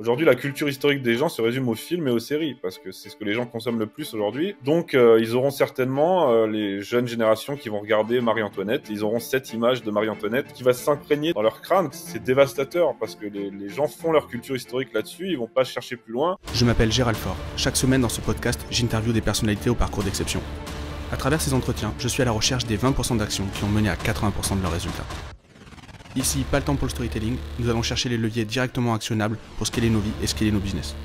Aujourd'hui, la culture historique des gens se résume aux films et aux séries, parce que c'est ce que les gens consomment le plus aujourd'hui. Donc, ils auront certainement, les jeunes générations qui vont regarder Marie-Antoinette, ils auront cette image de Marie-Antoinette qui va s'imprégner dans leur crâne. C'est dévastateur, parce que les gens font leur culture historique là-dessus, ils vont pas chercher plus loin. Je m'appelle Gérald Faure. Chaque semaine dans ce podcast, j'interviewe des personnalités au parcours d'exception. À travers ces entretiens, je suis à la recherche des 20% d'actions qui ont mené à 80% de leurs résultats. Ici, pas le temps pour le storytelling, nous allons chercher les leviers directement actionnables pour scaler nos vies et scaler nos business.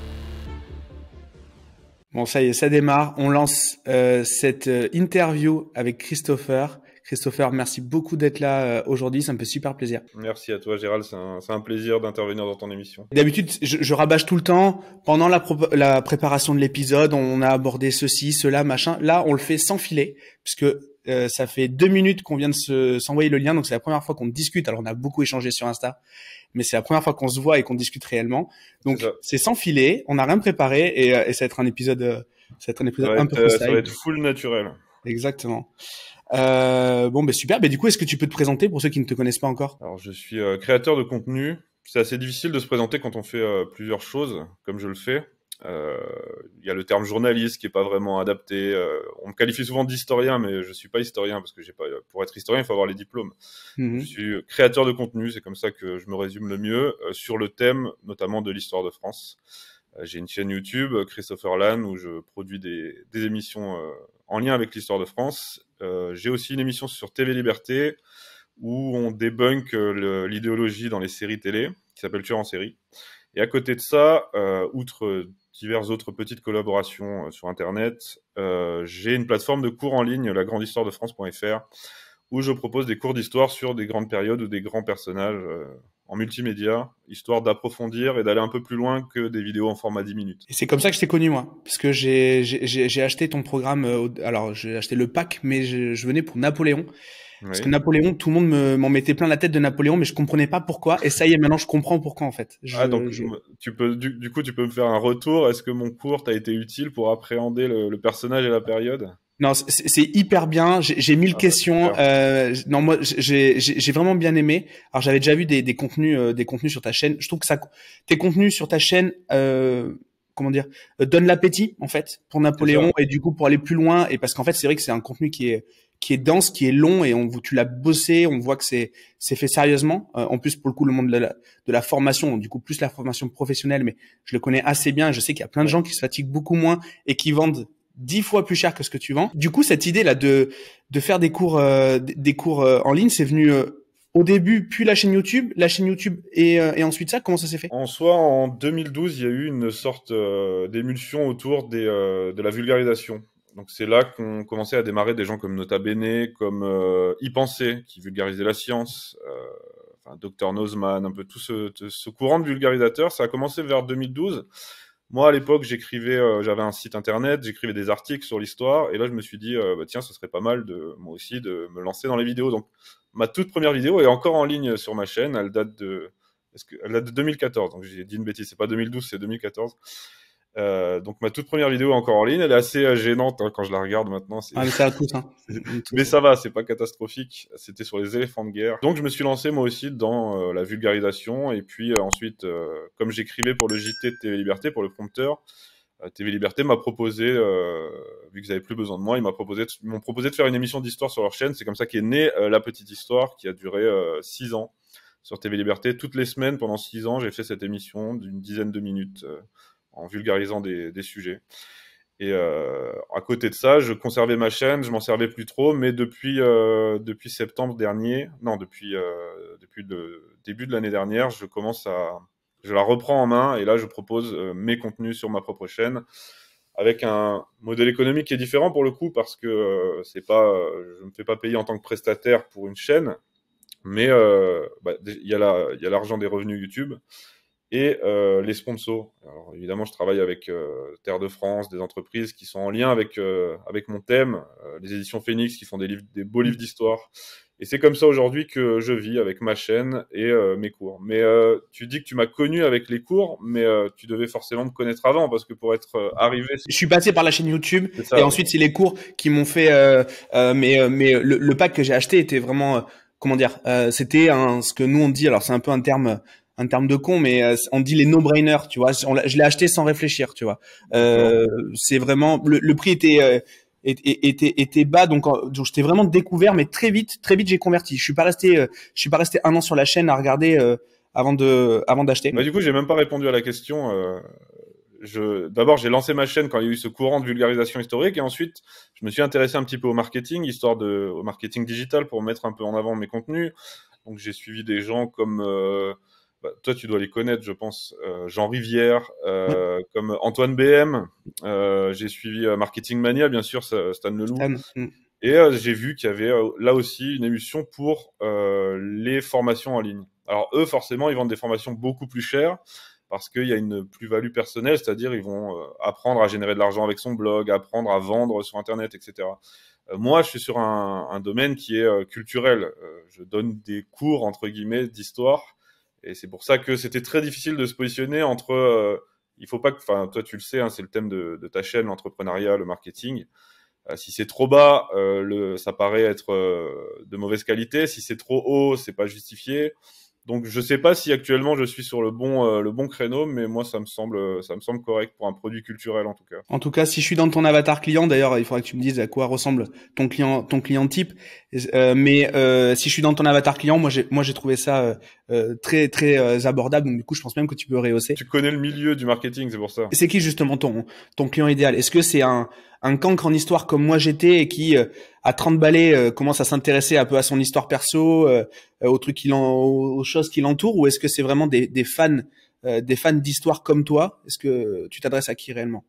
Bon, ça y est, ça démarre. On lance cette interview avec Christopher. Christopher, merci beaucoup d'être là aujourd'hui, ça me fait super plaisir. Merci à toi Gérald, c'est un plaisir d'intervenir dans ton émission. D'habitude, je rabâche tout le temps. Pendant la préparation de l'épisode, on a abordé ceci, cela, machin. Là, on le fait sans filet, puisque ça fait 2 minutes qu'on vient de s'envoyer le lien, donc c'est la première fois qu'on discute. Alors, on a beaucoup échangé sur Insta, mais c'est la première fois qu'on se voit et qu'on discute réellement. Donc, c'est sans filet, on n'a rien préparé et ça va être un épisode, un peu freestyle. Ça va être full naturel. Exactement. Bon, super. Du coup, est-ce que tu peux te présenter pour ceux qui ne te connaissent pas encore? Alors, je suis créateur de contenu. C'est assez difficile de se présenter quand on fait plusieurs choses, comme je le fais. Il y a le terme journaliste qui est pas vraiment adapté. On me qualifie souvent d'historien, mais je suis pas historien parce que j'ai pas. Pour être historien, il faut avoir les diplômes. Je suis créateur de contenu, c'est comme ça que je me résume le mieux sur le thème, notamment de l'histoire de France. J'ai une chaîne YouTube, Christopher Lann, où je produis des émissions en lien avec l'histoire de France. J'ai aussi une émission sur TV Liberté où on débunk l'idéologie dans les séries télé, qui s'appelle Tueur en série. Et à côté de ça, outre diverses autres petites collaborations sur Internet, j'ai une plateforme de cours en ligne, lagrandehistoiredefrance.fr, où je propose des cours d'histoire sur des grandes périodes ou des grands personnages en multimédia, histoire d'approfondir et d'aller un peu plus loin que des vidéos en format 10 minutes. Et c'est comme ça que je t'ai connu, moi, parce que j'ai acheté ton programme, alors j'ai acheté le pack, mais je venais pour Napoléon. Parce que Napoléon, tout le monde m'en mettait plein la tête de Napoléon, mais je comprenais pas pourquoi. Et ça y est, maintenant je comprends pourquoi en fait. Tu peux du coup tu peux me faire un retour. Est-ce que mon cours t'a été utile pour appréhender le personnage et la période? Non, c'est hyper bien. J'ai 1000 questions. Non, moi j'ai vraiment bien aimé. Alors j'avais déjà vu des contenus sur ta chaîne. Je trouve que tes contenus sur ta chaîne donne l'appétit en fait pour Napoléon et du coup pour aller plus loin, et parce qu'en fait c'est vrai que c'est un contenu qui est dense, qui est long, et tu l'as bossé, on voit que c'est fait sérieusement. En plus pour le coup le monde de la formation, du coup plus la formation professionnelle, mais je le connais assez bien. Je sais qu'il y a plein de gens qui se fatiguent beaucoup moins et qui vendent 10 fois plus cher que ce que tu vends. Du coup cette idée là de faire des cours en ligne, c'est venu au début, puis la chaîne YouTube et ensuite ça, comment ça s'est fait? En soi, en 2012, il y a eu une sorte d'émulsion autour de la vulgarisation. Donc c'est là qu'ont commencé à démarrer des gens comme Nota Bene, comme Y Penser, qui vulgarisait la science, Dr Nozman, un peu tout ce courant de vulgarisateurs. Ça a commencé vers 2012. Moi, à l'époque, j'avais un site internet, j'écrivais des articles sur l'histoire, et là, je me suis dit, tiens, ce serait pas mal moi aussi de me lancer dans les vidéos. Donc, ma toute première vidéo est encore en ligne sur ma chaîne. Elle date de 2014. Donc, j'ai dit une bêtise, c'est pas 2012, c'est 2014. Donc, ma toute première vidéo est encore en ligne. Elle est assez gênante quand je la regarde maintenant. Mais ça a tous, hein. Mais ça va, c'est pas catastrophique. C'était sur les éléphants de guerre. Donc, je me suis lancé moi aussi dans la vulgarisation. Et puis ensuite, comme j'écrivais pour le JT de TV Liberté, pour le prompteur, TV Liberté m'a proposé, vu qu'ils avaient plus besoin de moi, ils m'ont proposé de faire une émission d'histoire sur leur chaîne. C'est comme ça qu'est née La Petite Histoire, qui a duré 6 ans sur TV Liberté. Toutes les semaines, pendant 6 ans, j'ai fait cette émission d'une dizaine de minutes en vulgarisant des sujets. Et à côté de ça, je conservais ma chaîne, je m'en servais plus trop, mais depuis septembre dernier, non, depuis le début de l'année dernière, je la reprends en main, et là, je propose mes contenus sur ma propre chaîne, avec un modèle économique qui est différent pour le coup, parce que je me fais pas payer en tant que prestataire pour une chaîne, mais il y a l'argent des revenus YouTube et les sponsors. Alors évidemment, je travaille avec Terre de France, des entreprises qui sont en lien avec mon thème, les éditions Phoenix qui font des beaux livres d'histoire. Et c'est comme ça aujourd'hui que je vis, avec ma chaîne et mes cours. Mais tu dis que tu m'as connu avec les cours, mais tu devais forcément me connaître avant, parce que pour être arrivé... Je suis passé par la chaîne YouTube, et ensuite c'est les cours qui m'ont fait... mais le pack que j'ai acheté était vraiment... c'était ce que nous on dit, alors c'est un peu un terme un terme de con, mais on dit les no-brainers, tu vois. Je l'ai acheté sans réfléchir, tu vois. C'est vraiment le prix était bas, donc je t'ai vraiment découvert, mais très vite j'ai converti. Je suis pas resté un an sur la chaîne à regarder avant d'acheter. Bah, du coup, j'ai même pas répondu à la question. D'abord, j'ai lancé ma chaîne quand il y a eu ce courant de vulgarisation historique, et ensuite, je me suis intéressé un petit peu au marketing, au marketing digital pour mettre un peu en avant mes contenus. Donc, j'ai suivi des gens comme, toi, tu dois les connaître, je pense, Jean Rivière, Ouais, comme Antoine BM. J'ai suivi Marketing Mania, bien sûr, Stan Leloup. Stan. Et j'ai vu qu'il y avait là aussi une émission pour les formations en ligne. Alors eux, forcément, ils vendent des formations beaucoup plus chères parce qu'il y a une plus-value personnelle, c'est-à-dire ils vont apprendre à générer de l'argent avec son blog, apprendre à vendre sur Internet, etc. Moi, je suis sur un domaine qui est culturel. Je donne des cours, entre guillemets, d'histoire. Et c'est pour ça que c'était très difficile de se positionner entre... il faut pas que... Enfin, toi, tu le sais, hein, c'est le thème de ta chaîne, l'entrepreneuriat, le marketing. Si c'est trop bas, ça paraît être de mauvaise qualité. Si c'est trop haut, c'est pas justifié. Donc je sais pas si actuellement je suis sur le bon créneau, mais moi ça me semble correct pour un produit culturel en tout cas. En tout cas, si je suis dans ton avatar client, d'ailleurs, il faudrait que tu me dises à quoi ressemble ton client type. Mais si je suis dans ton avatar client, moi j'ai trouvé ça très très abordable. Donc du coup, je pense même que tu peux rehausser. Tu connais le milieu du marketing, c'est pour ça. C'est qui justement ton client idéal? Est-ce que c'est un cancre en histoire comme moi j'étais et qui à 30 balais commence à s'intéresser un peu à son histoire perso, aux choses qui l'entourent, ou est-ce que c'est vraiment des fans d'histoire comme toi? Est-ce que tu t'adresses à qui réellement?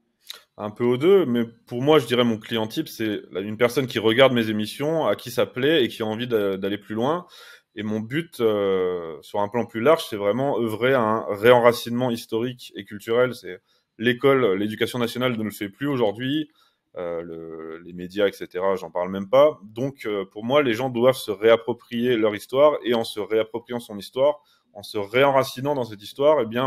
Un peu aux deux, mais pour moi, je dirais mon client type, c'est une personne qui regarde mes émissions, à qui ça plaît et qui a envie d'aller plus loin. Et mon but, sur un plan plus large, c'est vraiment œuvrer à un réenracinement historique et culturel. C'est l'école, l'éducation nationale ne le fait plus aujourd'hui, les médias, etc. J'en parle même pas. Donc, pour moi, les gens doivent se réapproprier leur histoire, et en se réappropriant son histoire, en se réenracinant dans cette histoire, eh bien,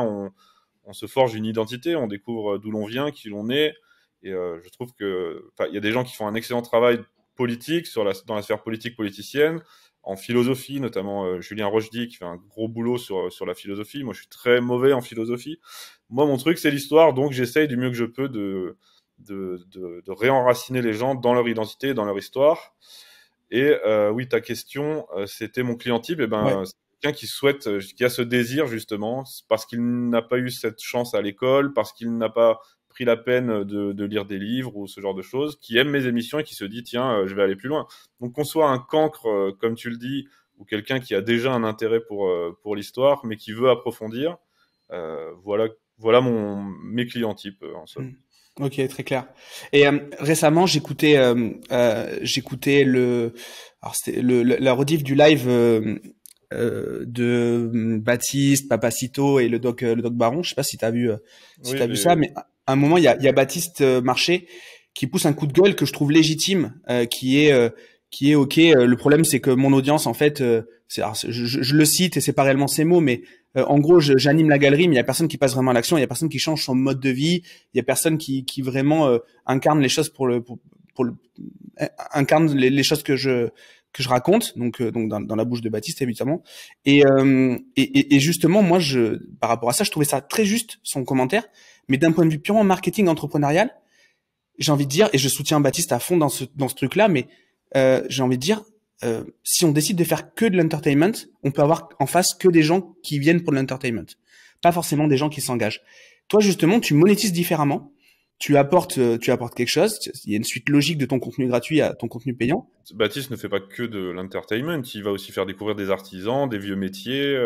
on se forge une identité, on découvre d'où l'on vient, qui l'on est. Et je trouve que, il y a des gens qui font un excellent travail politique dans la sphère politique politicienne, en philosophie, notamment Julien Rochdy qui fait un gros boulot sur la philosophie. Moi, je suis très mauvais en philosophie. Moi, mon truc, c'est l'histoire, donc j'essaye du mieux que je peux de réenraciner les gens dans leur identité, dans leur histoire. Et oui, ta question, c'était mon client type. Et Ouais. ben, c'est quelqu'un qui a ce désir justement, parce qu'il n'a pas eu cette chance à l'école, parce qu'il n'a pas pris la peine de lire des livres ou ce genre de choses, qui aime mes émissions et qui se dit tiens, je vais aller plus loin. Donc qu'on soit un cancre, comme tu le dis, ou quelqu'un qui a déjà un intérêt pour l'histoire, mais qui veut approfondir, voilà mes clients types en somme. Ok, très clair. Et récemment, j'écoutais alors c'était la rediff du live de Baptiste, Papacito et le doc Baron. Je sais pas si Oui, t'as vu ça, mais à un moment, il y a Baptiste Marché qui pousse un coup de gueule que je trouve légitime, qui est ok. Le problème, c'est que mon audience, en fait, alors, je le cite et c'est pas réellement ces mots, mais en gros, j'anime la galerie, mais il y a personne qui passe vraiment à l'action, il y a personne qui change son mode de vie, il y a personne qui vraiment incarne les choses incarne les choses que je raconte, donc dans la bouche de Baptiste évidemment. Et justement, moi, par rapport à ça, je trouvais ça très juste son commentaire, mais d'un point de vue purement marketing entrepreneurial, j'ai envie de dire, et je soutiens Baptiste à fond dans ce truc-là, mais j'ai envie de dire, si on décide de faire que de l'entertainment, on peut avoir en face que des gens qui viennent pour de l'entertainment, pas forcément des gens qui s'engagent. Toi, justement, tu monétises différemment, tu apportes quelque chose. Il y a une suite logique de ton contenu gratuit à ton contenu payant. Baptiste ne fait pas que de l'entertainment, il va aussi faire découvrir des artisans, des vieux métiers.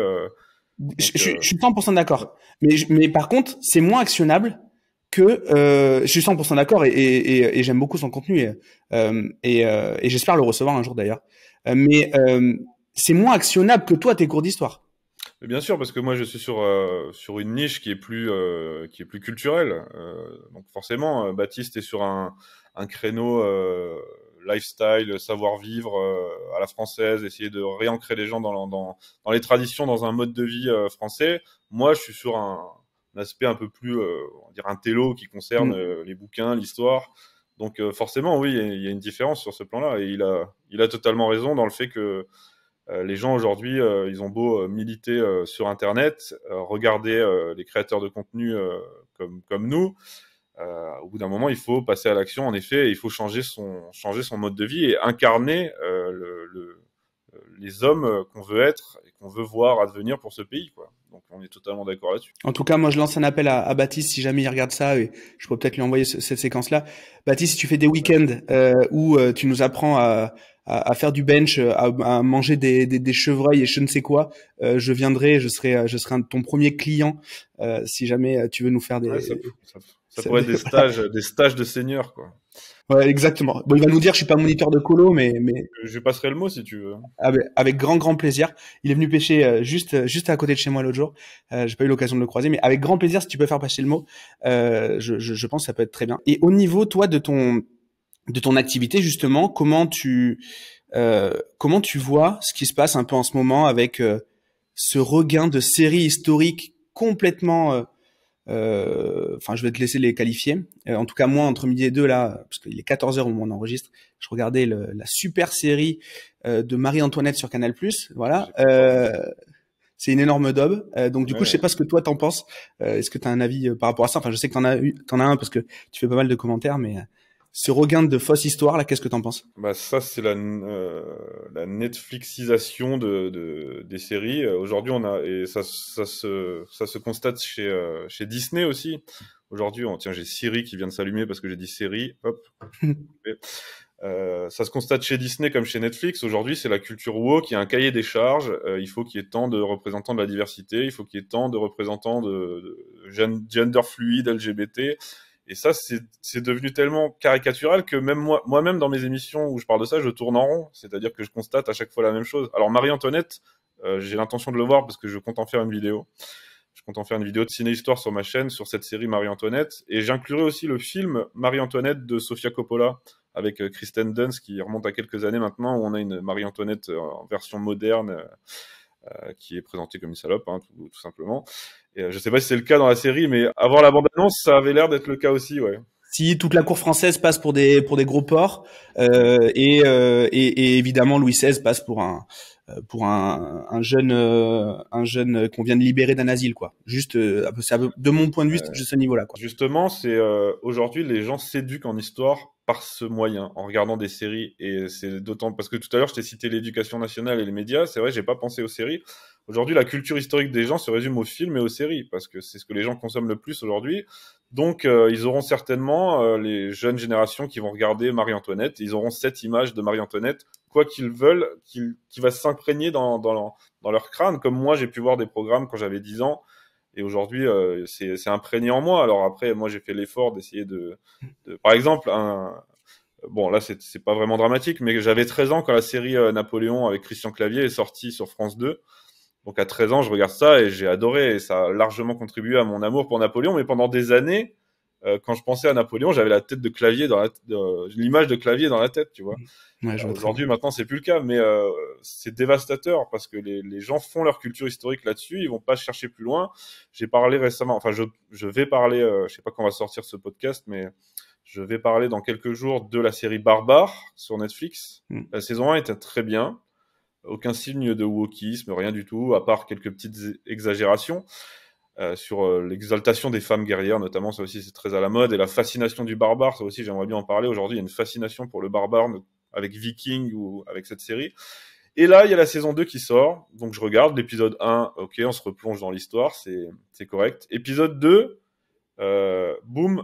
Je suis 100% d'accord. Mais par contre, c'est moins actionnable que je suis 100% d'accord et j'aime beaucoup son contenu et j'espère le recevoir un jour d'ailleurs. Mais c'est moins actionnable que toi tes cours d'histoire. Mais bien sûr, parce que moi je suis sur une niche qui est plus culturelle. Donc forcément, Baptiste est sur un créneau lifestyle, savoir-vivre à la française, essayer de réancrer les gens dans les traditions, dans un mode de vie français. Moi, je suis sur un aspect un peu plus, on va dire, un télo qui concerne Mm. les bouquins, l'histoire. Donc forcément, oui, il y a une différence sur ce plan-là. Et il a totalement raison dans le fait que Les gens aujourd'hui, ils ont beau militer sur Internet, regarder les créateurs de contenu comme nous. Au bout d'un moment, il faut passer à l'action, en effet, et il faut changer son mode de vie et incarner les hommes qu'on veut être et qu'on veut voir advenir pour ce pays, quoi. Donc, on est totalement d'accord là-dessus. En tout cas, moi, je lance un appel à Baptiste si jamais il regarde ça, et je peux peut-être lui envoyer cette séquence-là. Baptiste, si tu fais des week-ends où tu nous apprends à faire du bench, à manger des chevreuils et je ne sais quoi, je viendrai, je serai un de ton premier client si jamais tu veux nous faire Ouais, des. ça pourrait être des stages de seigneur, quoi. Ouais, exactement. Bon, il va nous dire, je suis pas moniteur de colo, mais Je passerai le mot si tu veux. avec grand plaisir. Il est venu pêcher juste à côté de chez moi l'autre jour. J'ai pas eu l'occasion de le croiser, mais avec grand plaisir si tu peux faire passer le mot. Je pense que ça peut être très bien. Et au niveau toi de ton activité justement, comment tu vois ce qui se passe un peu en ce moment avec ce regain de séries historiques complètement enfin, je vais te laisser les qualifier. En tout cas, moi, entre midi et deux, là, parce qu'il est 14 heures au moment où on enregistre, je regardais la super série de Marie-Antoinette sur Canal+. Voilà. C'est une énorme daube. Donc, du coup, je sais Ouais. pas ce que toi t'en penses. Est-ce que tu as un avis par rapport à ça? Enfin, je sais que t'en as un parce que tu fais pas mal de commentaires, mais ce regain de fausse histoire, là, qu'est-ce que t'en penses? Bah ça c'est la Netflixisation des séries. Aujourd'hui on a et ça se constate chez Disney aussi. Aujourd'hui tiens j'ai Siri qui vient de s'allumer parce que j'ai dit série. Hop. Ça se constate chez Disney comme chez Netflix. Aujourd'hui c'est la culture woke qui a un cahier des charges. Il faut qu'il y ait tant de représentants de la diversité. Il faut qu'il y ait tant de représentants de gender fluide LGBT. Et ça, c'est devenu tellement caricatural que même moi-même dans mes émissions où je parle de ça, je tourne en rond. C'est-à-dire que je constate à chaque fois la même chose. Alors Marie-Antoinette, j'ai l'intention de le voir parce que je compte en faire une vidéo. Je compte en faire une vidéo de ciné-histoire sur ma chaîne sur cette série Marie-Antoinette. Et j'inclurai aussi le film Marie-Antoinette de Sofia Coppola avec Kristen Dunst qui remonte à quelques années maintenant où on a une Marie-Antoinette en version moderne qui est présentée comme une salope, hein, tout simplement. Et je sais pas si c'est le cas dans la série, mais avant la bande-annonce, ça avait l'air d'être le cas aussi, ouais. Si toute la cour française passe pour des gros porcs, et évidemment Louis XVI passe pour un jeune qu'on vient de libérer d'un asile, quoi. Juste, de mon point de vue, c'est juste ce niveau-là, quoi. Justement, c'est aujourd'hui les gens s'éduquent en histoire par ce moyen, en regardant des séries. Et c'est d'autant parce que tout à l'heure je t'ai cité l'éducation nationale et les médias. C'est vrai, j'ai pas pensé aux séries. Aujourd'hui, la culture historique des gens se résume aux films et aux séries parce que c'est ce que les gens consomment le plus aujourd'hui. Donc, ils auront certainement les jeunes générations qui vont regarder Marie-Antoinette. Ils auront cette image de Marie-Antoinette, quoi qu'ils veulent, qui va s'imprégner dans leur crâne. Comme moi, j'ai pu voir des programmes quand j'avais 10 ans. Et aujourd'hui, c'est imprégné en moi. Alors après, moi, j'ai fait l'effort d'essayer par exemple, bon, là, c'est pas vraiment dramatique, mais j'avais 13 ans quand la série Napoléon avec Christian Clavier est sortie sur France 2. Donc à 13 ans, je regarde ça et j'ai adoré. Et ça a largement contribué à mon amour pour Napoléon. Mais pendant des années, quand je pensais à Napoléon, j'avais la tête de Clavier l'image de Clavier dans la tête, tu vois. Ouais, je vois très bien. Aujourd'hui, maintenant, c'est plus le cas, mais c'est dévastateur parce que les gens font leur culture historique là-dessus. Ils vont pas chercher plus loin. J'ai parlé récemment, enfin, je vais parler, je sais pas quand on va sortir ce podcast, mais je vais parler dans quelques jours de la série Barbare sur Netflix. La saison 1 était très bien. Aucun signe de wokisme, rien du tout, à part quelques petites exagérations sur l'exaltation des femmes guerrières, notamment, ça aussi c'est très à la mode, et la fascination du barbare, ça aussi j'aimerais bien en parler. Aujourd'hui, il y a une fascination pour le barbare avec Viking ou avec cette série. Et là, il y a la saison 2 qui sort, donc je regarde l'épisode 1, ok, on se replonge dans l'histoire, c'est correct. Épisode 2, boum,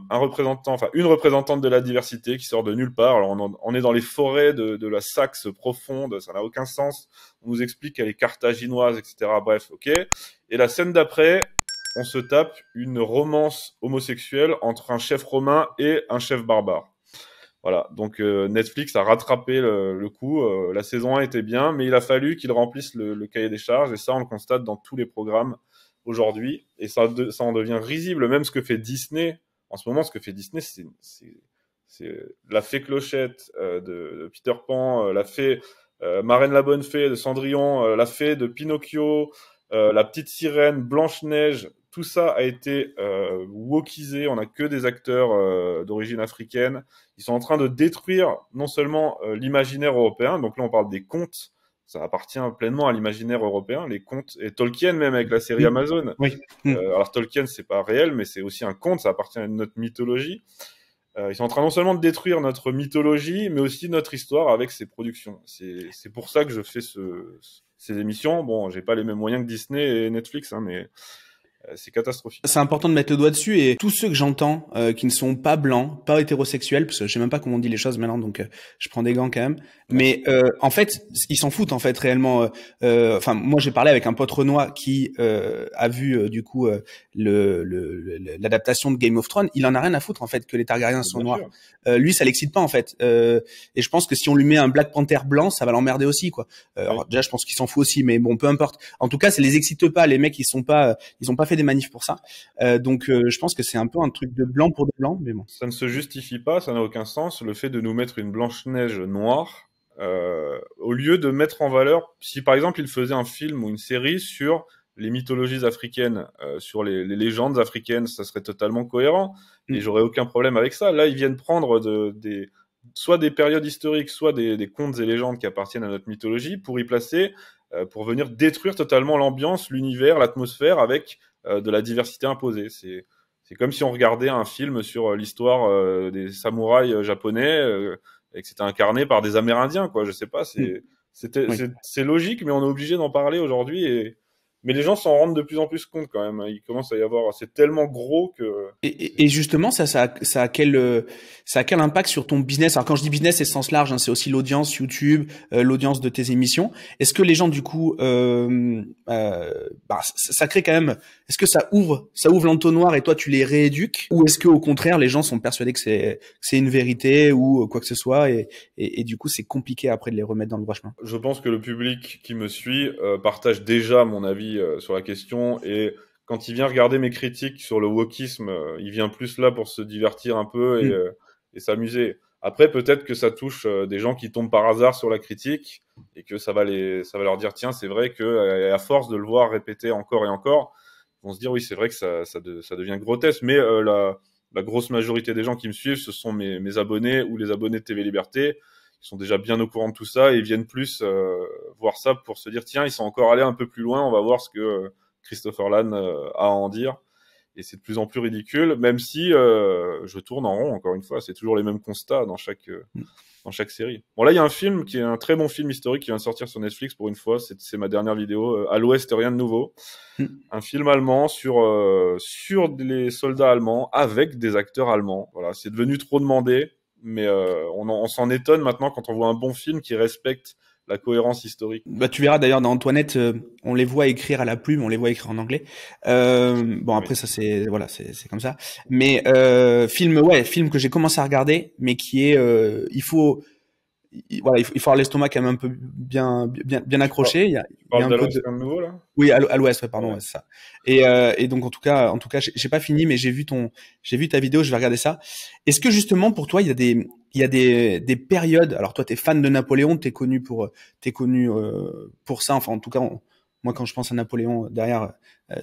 une représentante de la diversité qui sort de nulle part. Alors on est dans les forêts de la Saxe profonde, ça n'a aucun sens. On nous explique qu'elle est carthaginoise, etc. Bref, ok. Et la scène d'après, on se tape une romance homosexuelle entre un chef romain et un chef barbare. Voilà, donc Netflix a rattrapé le coup. La saison 1 était bien, mais il a fallu qu'il remplisse le cahier des charges, et ça on le constate dans tous les programmes aujourd'hui, et ça en devient risible. Même ce que fait Disney, en ce moment, ce que fait Disney, c'est la fée Clochette de Peter Pan, la fée Marraine la Bonne Fée de Cendrillon, la fée de Pinocchio, la petite sirène, Blanche-Neige, tout ça a été wokisé. On n'a que des acteurs d'origine africaine. Ils sont en train de détruire non seulement l'imaginaire européen, donc là on parle des contes, ça appartient pleinement à l'imaginaire européen, les contes, et Tolkien même avec la série Oui. Amazon. Oui. Alors Tolkien, c'est pas réel, mais c'est aussi un conte, ça appartient à notre mythologie. Ils sont en train non seulement de détruire notre mythologie, mais aussi notre histoire avec ces productions. C'est pour ça que je fais ces émissions. Bon, j'ai pas les mêmes moyens que Disney et Netflix, hein, mais c'est catastrophique. C'est important de mettre le doigt dessus, et tous ceux que j'entends qui ne sont pas blancs, pas hétérosexuels, parce que je sais même pas comment on dit les choses maintenant, donc je prends des gants quand même. Mais en fait, ils s'en foutent en fait réellement. Enfin, moi j'ai parlé avec un pote renois qui a vu du coup l'adaptation de Game of Thrones. Il en a rien à foutre en fait que les Targaryens sont Bien noirs. sûr. Lui, ça l'excite pas en fait. Et je pense que si on lui met un Black Panther blanc, ça va l'emmerder aussi quoi. Alors, déjà, je pense qu'il s'en fout aussi, mais bon, peu importe. En tout cas, ça les excite pas. Les mecs, ils ont pas fait des manifs pour ça. Donc, je pense que c'est un peu un truc de blanc pour des blancs, mais bon. Ça ne se justifie pas, ça n'a aucun sens, le fait de nous mettre une Blanche-Neige noire, au lieu de mettre en valeur, si par exemple il faisait un film ou une série sur les mythologies africaines, sur les légendes africaines, ça serait totalement cohérent, et j'aurais aucun problème avec ça. Là, ils viennent prendre soit des périodes historiques, soit des contes et légendes qui appartiennent à notre mythologie, pour y placer, pour venir détruire totalement l'ambiance, l'univers, l'atmosphère, avec de la diversité imposée. C'est comme si on regardait un film sur l'histoire des samouraïs japonais et que c'était incarné par des Amérindiens, quoi. Je sais pas, c'est logique, mais on est obligé d'en parler aujourd'hui. Mais les gens s'en rendent de plus en plus compte quand même. Il commence à y avoir, c'est tellement gros que. Et justement, ça a quel impact sur ton business? Alors quand je dis business, c'est sens large, hein, c'est aussi l'audience YouTube, l'audience de tes émissions. Est-ce que les gens du coup, ça crée quand même. Est-ce que ça ouvre l'entonnoir et toi tu les rééduques, ou est-ce que au contraire les gens sont persuadés que c'est une vérité ou quoi que ce soit, et du coup c'est compliqué après de les remettre dans le droit chemin? Je pense que le public qui me suit partage déjà mon avis sur la question, et quand il vient regarder mes critiques sur le wokisme, il vient plus là pour se divertir un peu et s'amuser. Après, peut-être que ça touche des gens qui tombent par hasard sur la critique et que ça va leur dire, tiens, c'est vrai que à force de le voir répéter encore et encore, ils vont se dire, oui, c'est vrai que ça devient grotesque. Mais la grosse majorité des gens qui me suivent, ce sont mes abonnés ou les abonnés de TV Liberté. Ils sont déjà bien au courant de tout ça et ils viennent plus voir ça pour se dire, tiens, ils sont encore allés un peu plus loin, on va voir ce que Christopher Lann a à en dire. Et c'est de plus en plus ridicule, même si je tourne en rond, encore une fois, c'est toujours les mêmes constats dans chaque série. Bon, là, il y a un film qui est un très bon film historique qui vient de sortir sur Netflix pour une fois, c'est ma dernière vidéo, À l'Ouest, rien de nouveau. Un film allemand sur les soldats allemands avec des acteurs allemands. Voilà, c'est devenu trop demandé, mais on s'en étonne maintenant quand on voit un bon film qui respecte la cohérence historique. Bah, tu verras d'ailleurs dans Antoinette, on les voit écrire à la plume, on les voit écrire en anglais. Bon après ça c'est voilà, c'est comme ça. Mais film que j'ai commencé à regarder, mais qui est il faut avoir l'estomac quand même un peu bien accroché. Il y a un peu de nouveau là. Oui, à l'ouest, ouais, pardon, Ouais. ouais, c'est ça. Et donc en tout cas, j'ai pas fini, mais j'ai vu ta vidéo, je vais regarder ça. Est-ce que justement pour toi, il y a des périodes. Alors toi, t'es fan de Napoléon, t'es connu pour ça. Enfin, en tout cas, moi, quand je pense à Napoléon, derrière,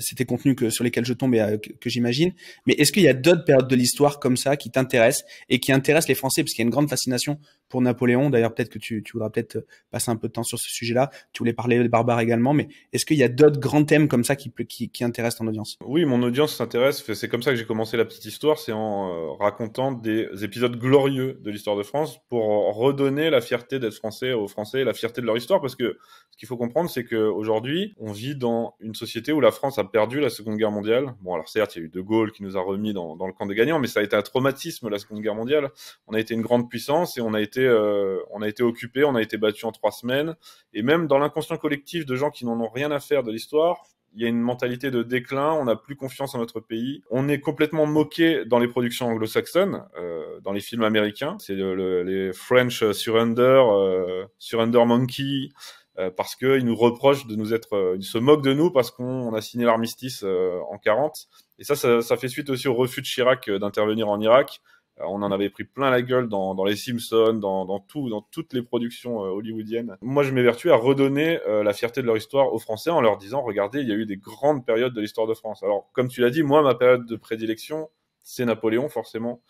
c'est tes contenus sur lesquels je tombe et que j'imagine. Mais est-ce qu'il y a d'autres périodes de l'histoire comme ça qui t'intéressent et qui intéressent les Français, parce qu'il y a une grande fascination pour Napoléon. D'ailleurs, peut-être que tu voudras peut-être passer un peu de temps sur ce sujet-là. Tu voulais parler des barbares également, mais est-ce qu'il y a d'autres grands thèmes comme ça qui intéressent ton audience? Oui, mon audience s'intéresse. C'est comme ça que j'ai commencé la petite histoire, c'est en racontant des épisodes glorieux de l'histoire de France pour redonner la fierté d'être français aux Français, la fierté de leur histoire, parce que ce qu'il faut comprendre, c'est qu'aujourd'hui, on vit dans une société où la France a perdu la Seconde Guerre mondiale. Bon, alors certes, il y a eu De Gaulle qui nous a remis dans le camp des gagnants, mais ça a été un traumatisme, la Seconde Guerre mondiale. On a été une grande puissance et on a été occupé, on a été battu en 3 semaines, et même dans l'inconscient collectif de gens qui n'en ont rien à faire de l'histoire, il y a une mentalité de déclin, on n'a plus confiance en notre pays. On est complètement moqué dans les productions anglo-saxonnes, dans les films américains. C'est les French Surrender Monkey, parce qu'ils nous reprochent ils se moquent de nous parce qu'on a signé l'armistice en 40. Et ça fait suite aussi au refus de Chirac d'intervenir en Irak. On en avait pris plein la gueule dans les Simpsons, dans toutes les productions hollywoodiennes. Moi, je m'évertue à redonner la fierté de leur histoire aux Français en leur disant, regardez, il y a eu des grandes périodes de l'histoire de France. Alors, comme tu l'as dit, moi, ma période de prédilection, c'est Napoléon, forcément.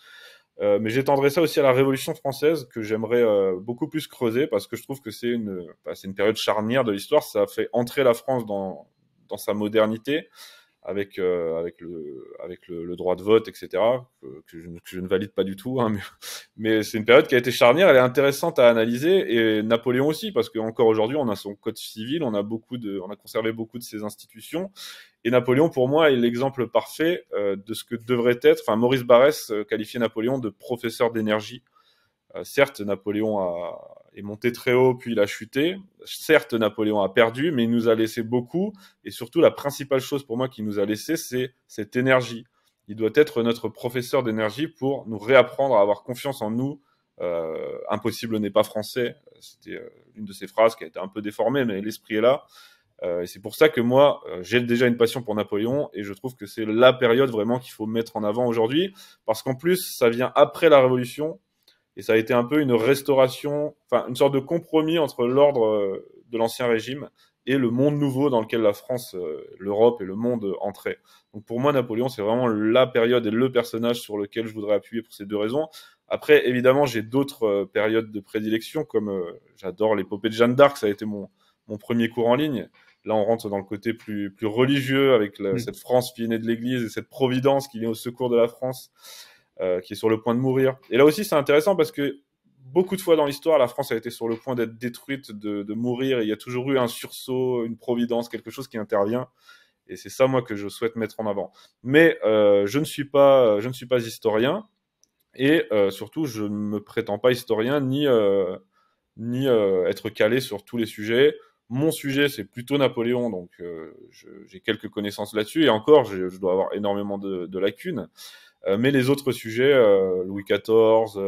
Mais j'étendrai ça aussi à la Révolution française, que j'aimerais beaucoup plus creuser, parce que je trouve que c'est une période charnière de l'histoire. Ça a fait entrer la France dans sa modernité, avec le droit de vote, etc., que je ne valide pas du tout, hein, mais c'est une période qui a été charnière, elle est intéressante à analyser, et Napoléon aussi, parce qu'encore aujourd'hui, on a son code civil, on a conservé beaucoup de ses institutions, et Napoléon, pour moi, est l'exemple parfait de ce que devrait être, enfin, Maurice Barrès qualifiait Napoléon de professeur d'énergie. Certes, est monté très haut, puis il a chuté. Certes, Napoléon a perdu, mais il nous a laissé beaucoup. Et surtout, la principale chose pour moi qu'il nous a laissé, c'est cette énergie. Il doit être notre professeur d'énergie pour nous réapprendre à avoir confiance en nous. Impossible n'est pas français. C'était une de ses phrases qui a été un peu déformée, mais l'esprit est là. Et c'est pour ça que moi, j'ai déjà une passion pour Napoléon, et je trouve que c'est la période vraiment qu'il faut mettre en avant aujourd'hui, parce qu'en plus, ça vient après la Révolution. Et ça a été un peu une restauration, enfin une sorte de compromis entre l'ordre de l'Ancien Régime et le monde nouveau dans lequel la France, l'Europe et le monde entraient. Donc pour moi, Napoléon, c'est vraiment la période et le personnage sur lequel je voudrais appuyer pour ces deux raisons. Après, évidemment, j'ai d'autres périodes de prédilection, comme j'adore l'épopée de Jeanne d'Arc, ça a été mon premier cours en ligne. Là, on rentre dans le côté plus religieux, avec cette France qui est née de l'Église et cette Providence qui vient au secours de la France. Qui est sur le point de mourir. Et là aussi, c'est intéressant parce que beaucoup de fois dans l'histoire, la France a été sur le point d'être détruite, de mourir, et il y a toujours eu un sursaut, une providence, quelque chose qui intervient. Et c'est ça, moi, que je souhaite mettre en avant. Mais je ne suis pas historien, et surtout, je ne me prétends pas historien, ni être calé sur tous les sujets. Mon sujet, c'est plutôt Napoléon, donc j'ai quelques connaissances là-dessus, et encore, je dois avoir énormément de lacunes. Mais les autres sujets, Louis XIV,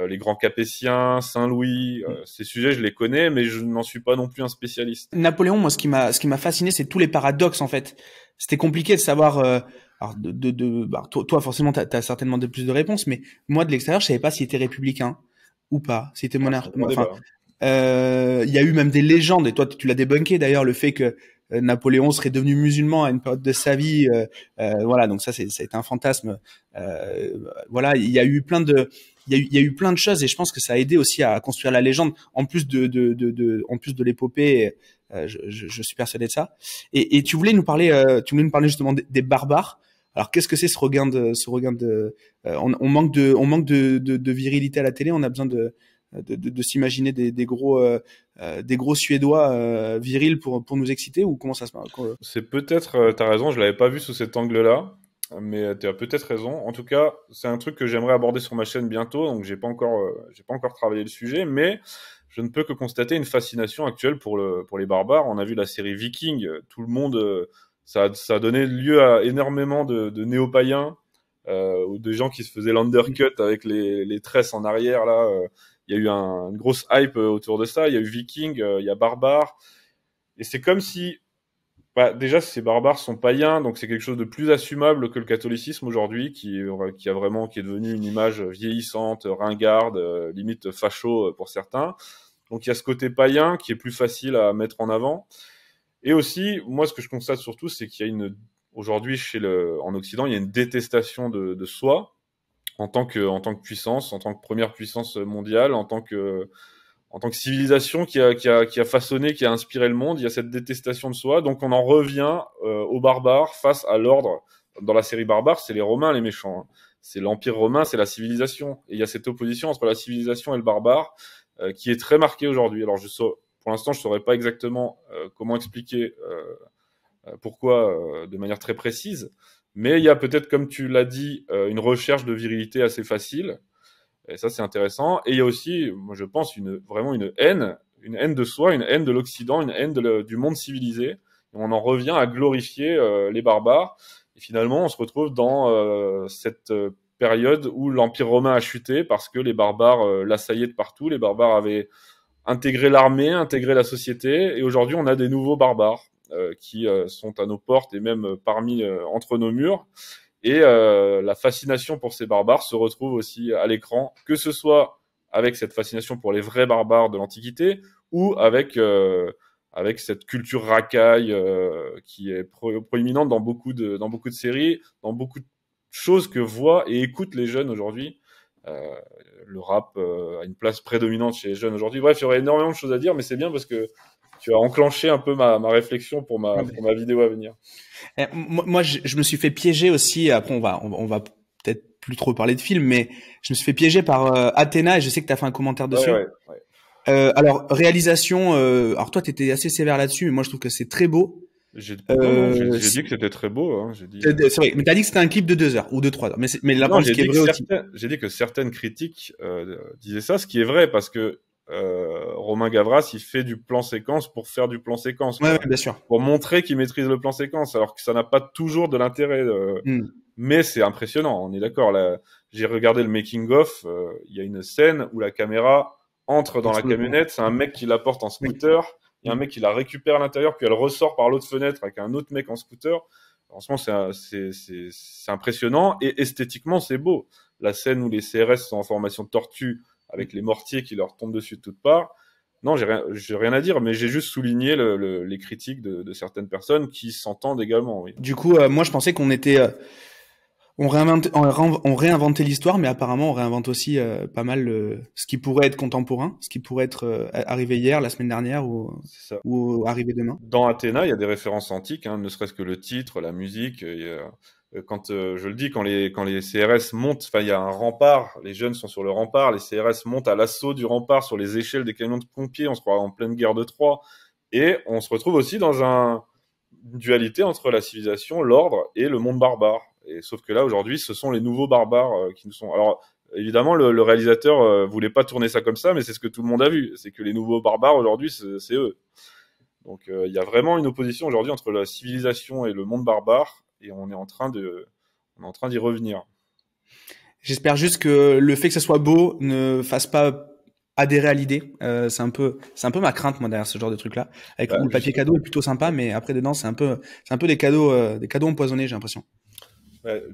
les grands Capétiens, Saint-Louis, ces sujets, je les connais, mais je n'en suis pas non plus un spécialiste. Napoléon, moi, ce qui m'a fasciné, c'est tous les paradoxes, en fait. C'était compliqué de savoir, alors bah, toi, forcément, t'as certainement plus de réponses, mais moi, de l'extérieur, je savais pas s'il était républicain ou pas, s'il était monarque. Enfin, il y a eu même des légendes, et toi, tu l'as débunké d'ailleurs, le fait que Napoléon serait devenu musulman à une période de sa vie, voilà, donc ça a été un fantasme. Voilà, il y a eu plein de choses, et je pense que ça a aidé aussi à construire la légende, en plus en plus de l'épopée. Je suis persuadé de ça. Et tu voulais nous parler justement des barbares. Alors qu'est-ce que c'est ce regain de on manque de virilité à la télé, on a besoin de s'imaginer des gros Suédois virils pour nous exciter, ou comment ça se passe? C'est peut-être, t'as raison, je l'avais pas vu sous cet angle-là, mais tu as peut-être raison. En tout cas, c'est un truc que j'aimerais aborder sur ma chaîne bientôt, donc j'ai pas encore travaillé le sujet, mais je ne peux que constater une fascination actuelle pour les barbares. On a vu la série Viking, tout le monde, ça a donné lieu à énormément de néo-païens, ou de gens qui se faisaient l'undercut avec les tresses en arrière, là. Il y a eu une grosse hype autour de ça. Il y a eu Viking, il y a Barbare. Et c'est comme si, bah, déjà, ces barbares sont païens, donc c'est quelque chose de plus assumable que le catholicisme aujourd'hui, qui est devenu une image vieillissante, ringarde, limite facho pour certains. Donc il y a ce côté païen qui est plus facile à mettre en avant. Et aussi, moi, ce que je constate surtout, c'est qu'il y a aujourd'hui, en Occident, il y a une détestation de soi, en tant que puissance, en tant que première puissance mondiale, en tant que civilisation qui a façonné, qui a inspiré le monde. Il y a cette détestation de soi, donc on en revient aux barbares face à l'ordre. Dans la série Barbare, c'est les Romains les méchants, hein. C'est l'Empire romain, c'est la civilisation. Et il y a cette opposition entre la civilisation et le barbare qui est très marquée aujourd'hui. Alors pour l'instant, je saurais pas exactement comment expliquer pourquoi de manière très précise, mais il y a peut-être, comme tu l'as dit, une recherche de virilité assez facile. Et ça, c'est intéressant. Et il y a aussi, moi, je pense, vraiment une haine de soi, une haine de l'Occident, une haine du monde civilisé. Et on en revient à glorifier les barbares. Et finalement, on se retrouve dans cette période où l'Empire romain a chuté parce que les barbares l'assaillaient de partout. Les barbares avaient intégré l'armée, intégré la société. Et aujourd'hui, on a des nouveaux barbares qui sont à nos portes et même entre nos murs. Et la fascination pour ces barbares se retrouve aussi à l'écran, que ce soit avec cette fascination pour les vrais barbares de l'Antiquité, ou avec cette culture racaille qui est proéminente dans beaucoup de séries, dans beaucoup de choses que voient et écoutent les jeunes aujourd'hui. Euh, le rap a une place prédominante chez les jeunes aujourd'hui. Bref, il y aurait énormément de choses à dire, mais c'est bien parce que tu as enclenché un peu ma réflexion pour ma vidéo à venir. Moi, je me suis fait piéger aussi. Après, on va peut-être plus trop parler de films, mais je me suis fait piéger par Athéna et je sais que tu as fait un commentaire Ouais, dessus. ouais, ouais. Alors, réalisation, alors toi, tu étais assez sévère là-dessus, mais moi, je trouve que c'est très beau. Non, j'ai C'est dit que c'était très beau. Hein. J'ai dit. c'est vrai, mais t'as dit que c'était un clip de 2 heures ou de 3 heures. Mais là, Non, ce qui est vrai aussi. j'ai dit que certaines critiques disaient ça, ce qui est vrai parce que Romain Gavras, il fait du plan séquence pour faire du plan séquence, Ouais, ouais, quoi, bien sûr. pour montrer qu'il maîtrise le plan séquence, alors que ça n'a pas toujours de l'intérêt. Hmm. Mais c'est impressionnant, on est d'accord. Là, j'ai regardé le making of. Il y a une scène où la caméra entre dans la Sur le pont. camionnette. C'est un mec qui la porte en Oui. scooter. Il y a un mec qui la récupère à l'intérieur, puis elle ressort par l'autre fenêtre avec un autre mec en scooter. Franchement, c'est impressionnant et esthétiquement, c'est beau. La scène où les CRS sont en formation de tortue avec les mortiers qui leur tombent dessus de toutes parts. Non, j'ai rien à dire, mais j'ai juste souligné les critiques de certaines personnes qui s'entendent également. Oui. Du coup, moi, je pensais qu'on était, on réinventait l'histoire, mais apparemment, on réinvente aussi pas mal ce qui pourrait être contemporain, ce qui pourrait être arrivé hier, la semaine dernière C'est ça. ou arrivé demain. Dans Athéna, il y a des références antiques, hein, ne serait-ce que le titre, la musique. Quand je le dis, quand les CRS montent, enfin il y a un rempart, les jeunes sont sur le rempart, les CRS montent à l'assaut du rempart sur les échelles des camions de pompiers, on se croit en pleine guerre de Troie, et on se retrouve aussi dans une dualité entre la civilisation, l'ordre et le monde barbare. Et sauf que là aujourd'hui, ce sont les nouveaux barbares qui nous sont. Alors évidemment, le réalisateur voulait pas tourner ça comme ça, mais c'est ce que tout le monde a vu, c'est que les nouveaux barbares aujourd'hui, c'est eux. Donc il y a vraiment une opposition aujourd'hui entre la civilisation et le monde barbare, et on est en train d'y revenir. J'espère juste que le fait que ça soit beau ne fasse pas adhérer à l'idée. C'est un peu ma crainte moi derrière ce genre de truc là. Avec Bah, où le papier cadeau est plutôt sympa, mais après dedans c'est un peu des cadeaux empoisonnés, j'ai l'impression.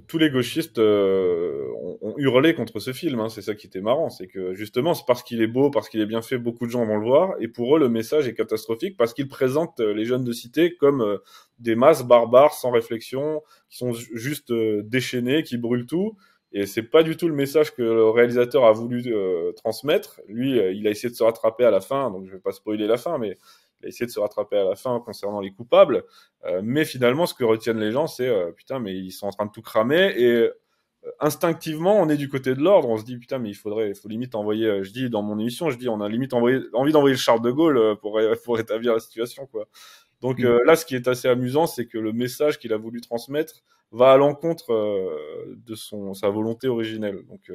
tous les gauchistes ont hurlé contre ce film, hein. C'est ça qui était marrant, c'est que justement, c'est parce qu'il est beau, parce qu'il est bien fait, beaucoup de gens vont le voir, et pour eux, le message est catastrophique parce qu'il présente les jeunes de cité comme des masses barbares sans réflexion, qui sont juste déchaînés, qui brûlent tout. Et c'est pas du tout le message que le réalisateur a voulu transmettre. Lui, il a essayé de se rattraper à la fin, donc je vais pas spoiler la fin, mais il a essayé de se rattraper à la fin concernant les coupables. Mais finalement, ce que retiennent les gens, c'est putain, mais ils sont en train de tout cramer. Et instinctivement, on est du côté de l'ordre. On se dit putain, mais il faut limite envoyer. Je dis dans mon émission, je dis on a limite envie d'envoyer le Charles de Gaulle pour rétablir la situation, quoi. Donc Mm. là, ce qui est assez amusant, c'est que le message qu'il a voulu transmettre va à l'encontre de sa volonté originelle. Donc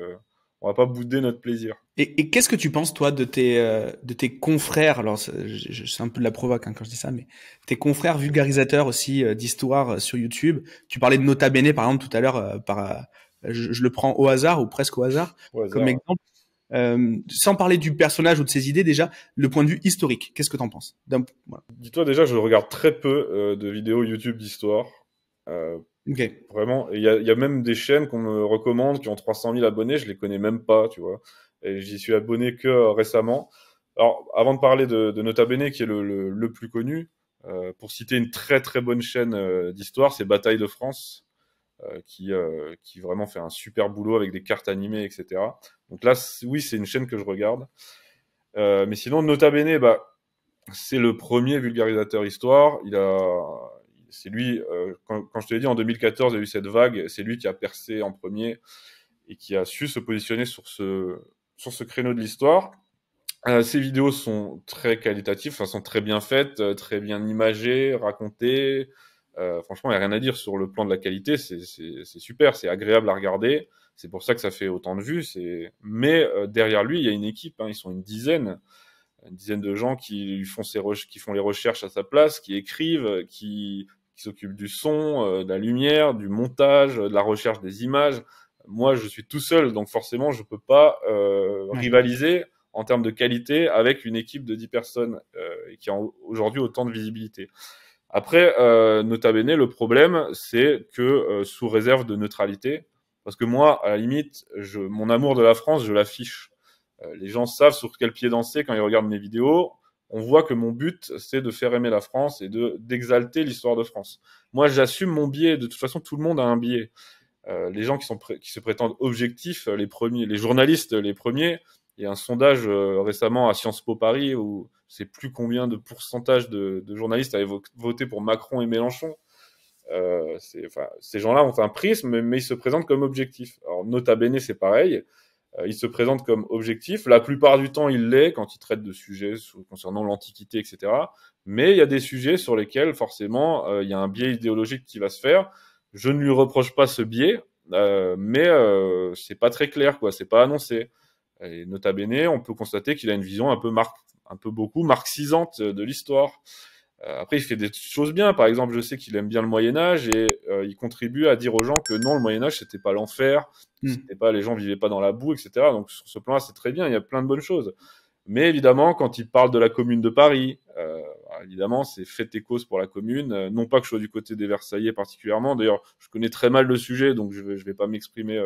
on va pas bouder notre plaisir. Et qu'est-ce que tu penses toi de tes confrères? Alors c'est un peu de la provoque hein, quand je dis ça, mais tes confrères vulgarisateurs aussi d'histoire sur YouTube. Tu parlais de Nota Bene par exemple tout à l'heure je le prends au hasard ou presque au hasard Au comme hasard. exemple. Sans parler du personnage ou de ses idées déjà, le point de vue historique. Qu'est-ce que t'en penses? Voilà. Dis-toi déjà, je regarde très peu de vidéos YouTube d'histoire. Euh, Ok. Vraiment, il y a même des chaînes qu'on me recommande qui ont 300 000 abonnés, je les connais même pas, tu vois. Et j'y suis abonné que récemment. Alors, avant de parler de Nota Bene, qui est le plus connu, pour citer une très très bonne chaîne d'histoire, c'est Bataille de France, qui vraiment fait un super boulot avec des cartes animées, etc. Donc là, oui, c'est une chaîne que je regarde. Mais sinon, Nota Bene, bah, c'est le premier vulgarisateur histoire. C'est lui, quand je te l'ai dit, en 2014, il y a eu cette vague, c'est lui qui a percé en premier et qui a su se positionner sur ce créneau de l'histoire. Ces vidéos sont très qualitatives, enfin, sont très bien faites, très bien imagées, racontées. Franchement, il n'y a rien à dire sur le plan de la qualité, c'est super, c'est agréable à regarder. C'est pour ça que ça fait autant de vues. Mais derrière lui, il y a une équipe, hein, ils sont une dizaine de gens qui font les recherches à sa place, qui écrivent, qui s'occupent du son, de la lumière, du montage, de la recherche des images. Moi, je suis tout seul, donc forcément, je peux pas Ouais. rivaliser en termes de qualité avec une équipe de 10 personnes qui a aujourd'hui autant de visibilité. Après, Nota Bene, le problème, c'est que sous réserve de neutralité, parce que moi, à la limite, mon amour de la France, je l'affiche. Les gens savent sur quel pied danser quand ils regardent mes vidéos. On voit que mon but, c'est de faire aimer la France et d'exalter l'histoire de France. Moi, j'assume mon biais. De toute façon, tout le monde a un biais. les gens qui se prétendent objectifs, les premiers, les journalistes, les premiers. Il y a un sondage récemment à Sciences Po Paris où c'est plus combien de pourcentage de journalistes avaient voté pour Macron et Mélenchon. Ces gens-là ont un prisme, mais ils se présentent comme objectifs. Alors, Nota Bene, c'est pareil. Il se présente comme objectif. La plupart du temps, il l'est quand il traite de sujets concernant l'Antiquité, etc. Mais il y a des sujets sur lesquels, forcément, il y a un biais idéologique qui va se faire. Je ne lui reproche pas ce biais, mais c'est pas très clair, quoi. C'est pas annoncé. Et Nota Bene, on peut constater qu'il a une vision un peu beaucoup marxisante de l'histoire. Après, il fait des choses bien. Par exemple, je sais qu'il aime bien le Moyen-Âge et il contribue à dire aux gens que non, le Moyen-Âge, c'était pas l'enfer, c'était pas, les gens vivaient pas dans la boue, etc. Donc, sur ce plan-là, c'est très bien. Il y a plein de bonnes choses. Mais évidemment, quand il parle de la Commune de Paris, évidemment, c'est fait et cause pour la Commune. Non pas que je sois du côté des Versaillais particulièrement. D'ailleurs, je connais très mal le sujet, donc je vais pas m'exprimer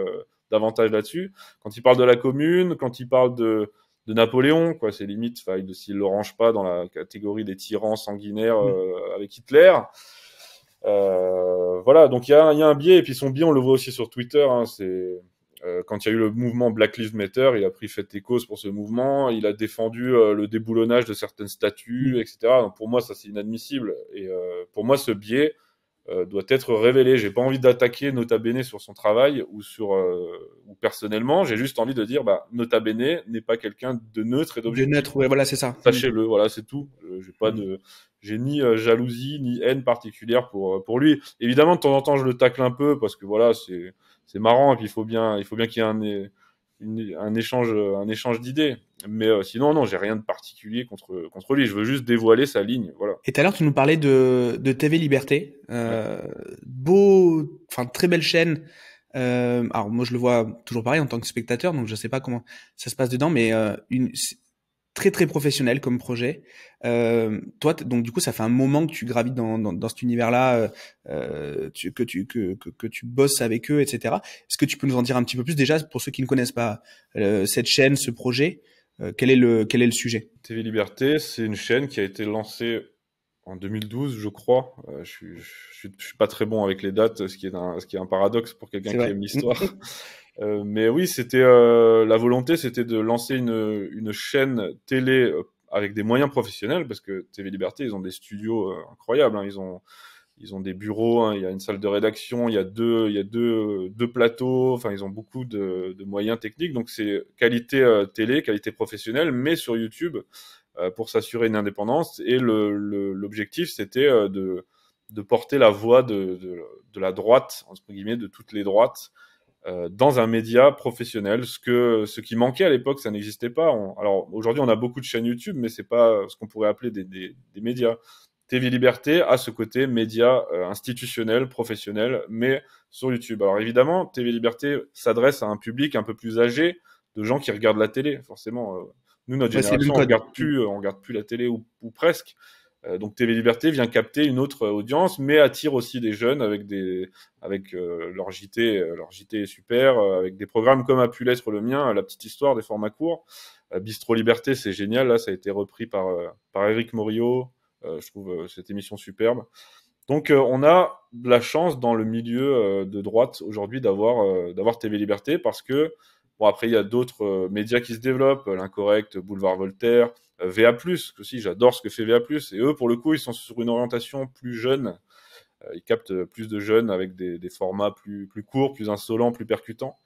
davantage là-dessus. Quand il parle de la Commune, quand il parle de Napoléon, quoi, c'est limite, s'il le range pas dans la catégorie des tyrans sanguinaires avec Hitler. Voilà, donc il y a un biais, et puis son biais, on le voit aussi sur Twitter, hein, c'est quand il y a eu le mouvement Black Lives Matter, il a pris fait et cause pour ce mouvement, il a défendu le déboulonnage de certaines statues, etc. Donc pour moi, ça c'est inadmissible, et pour moi, ce biais doit être révélé. J'ai pas envie d'attaquer Nota Bene sur son travail ou personnellement. J'ai juste envie de dire, Nota Bene n'est pas quelqu'un de neutre et De d'objectif. neutre, ouais, voilà, c'est ça. Sachez-le, voilà, c'est tout. J'ai ni jalousie ni haine particulière pour lui. Évidemment, de temps en temps, je le tacle un peu parce que voilà, c'est marrant et puis il faut bien qu'il y ait un échange d'idées. Mais sinon, non, j'ai rien de particulier contre lui. Je veux juste dévoiler sa ligne, voilà. Et tout à l'heure, tu nous parlais de TV Liberté. Très belle chaîne. Alors moi, je le vois toujours pareil en tant que spectateur, donc je sais pas comment ça se passe dedans, mais très très professionnel comme projet. Toi, donc du coup, ça fait un moment que tu gravites dans cet univers-là, que tu bosses avec eux, etc. Est-ce que tu peux nous en dire un petit peu plus déjà pour ceux qui ne connaissent pas cette chaîne, ce projet? Quel est le sujet? TV Liberté, c'est une chaîne qui a été lancée en 2012, je crois. Je suis pas très bon avec les dates, ce qui est un paradoxe pour quelqu'un C'est qui vrai. aime l'histoire. Mais oui, c'était la volonté, c'était de lancer une chaîne télé avec des moyens professionnels, parce que TV Liberté, ils ont des studios incroyables, hein. Ils ont des bureaux, hein, il y a une salle de rédaction, il y a deux plateaux. Enfin, ils ont beaucoup de moyens techniques. Donc c'est qualité télé, qualité professionnelle, mais sur YouTube pour s'assurer une indépendance. Et l'objectif, c'était de porter la voix de la droite, entre guillemets, de toutes les droites, dans un média professionnel. Ce qui manquait à l'époque, ça n'existait pas. Alors aujourd'hui, on a beaucoup de chaînes YouTube, mais c'est pas ce qu'on pourrait appeler des médias. TV Liberté a ce côté média institutionnel, professionnel, mais sur YouTube. Alors évidemment, TV Liberté s'adresse à un public un peu plus âgé, de gens qui regardent la télé, forcément. Nous, notre Ouais, c'est le génération, code. on regarde plus la télé ou presque. Donc TV Liberté vient capter une autre audience, mais attire aussi des jeunes avec leur JT, leur JT est super, avec des programmes comme a pu l'être le mien, La Petite Histoire, des formats courts. Bistro Liberté, c'est génial, là, ça a été repris par Éric Morillo. Je trouve cette émission superbe. Donc on a de la chance dans le milieu de droite aujourd'hui d'avoir TV Liberté, parce que bon, après il y a d'autres médias qui se développent, l'Incorrect, Boulevard Voltaire, VA+, aussi j'adore ce que fait VA+, et eux pour le coup ils sont sur une orientation plus jeune, ils captent plus de jeunes avec des formats plus courts, plus insolents, plus percutants.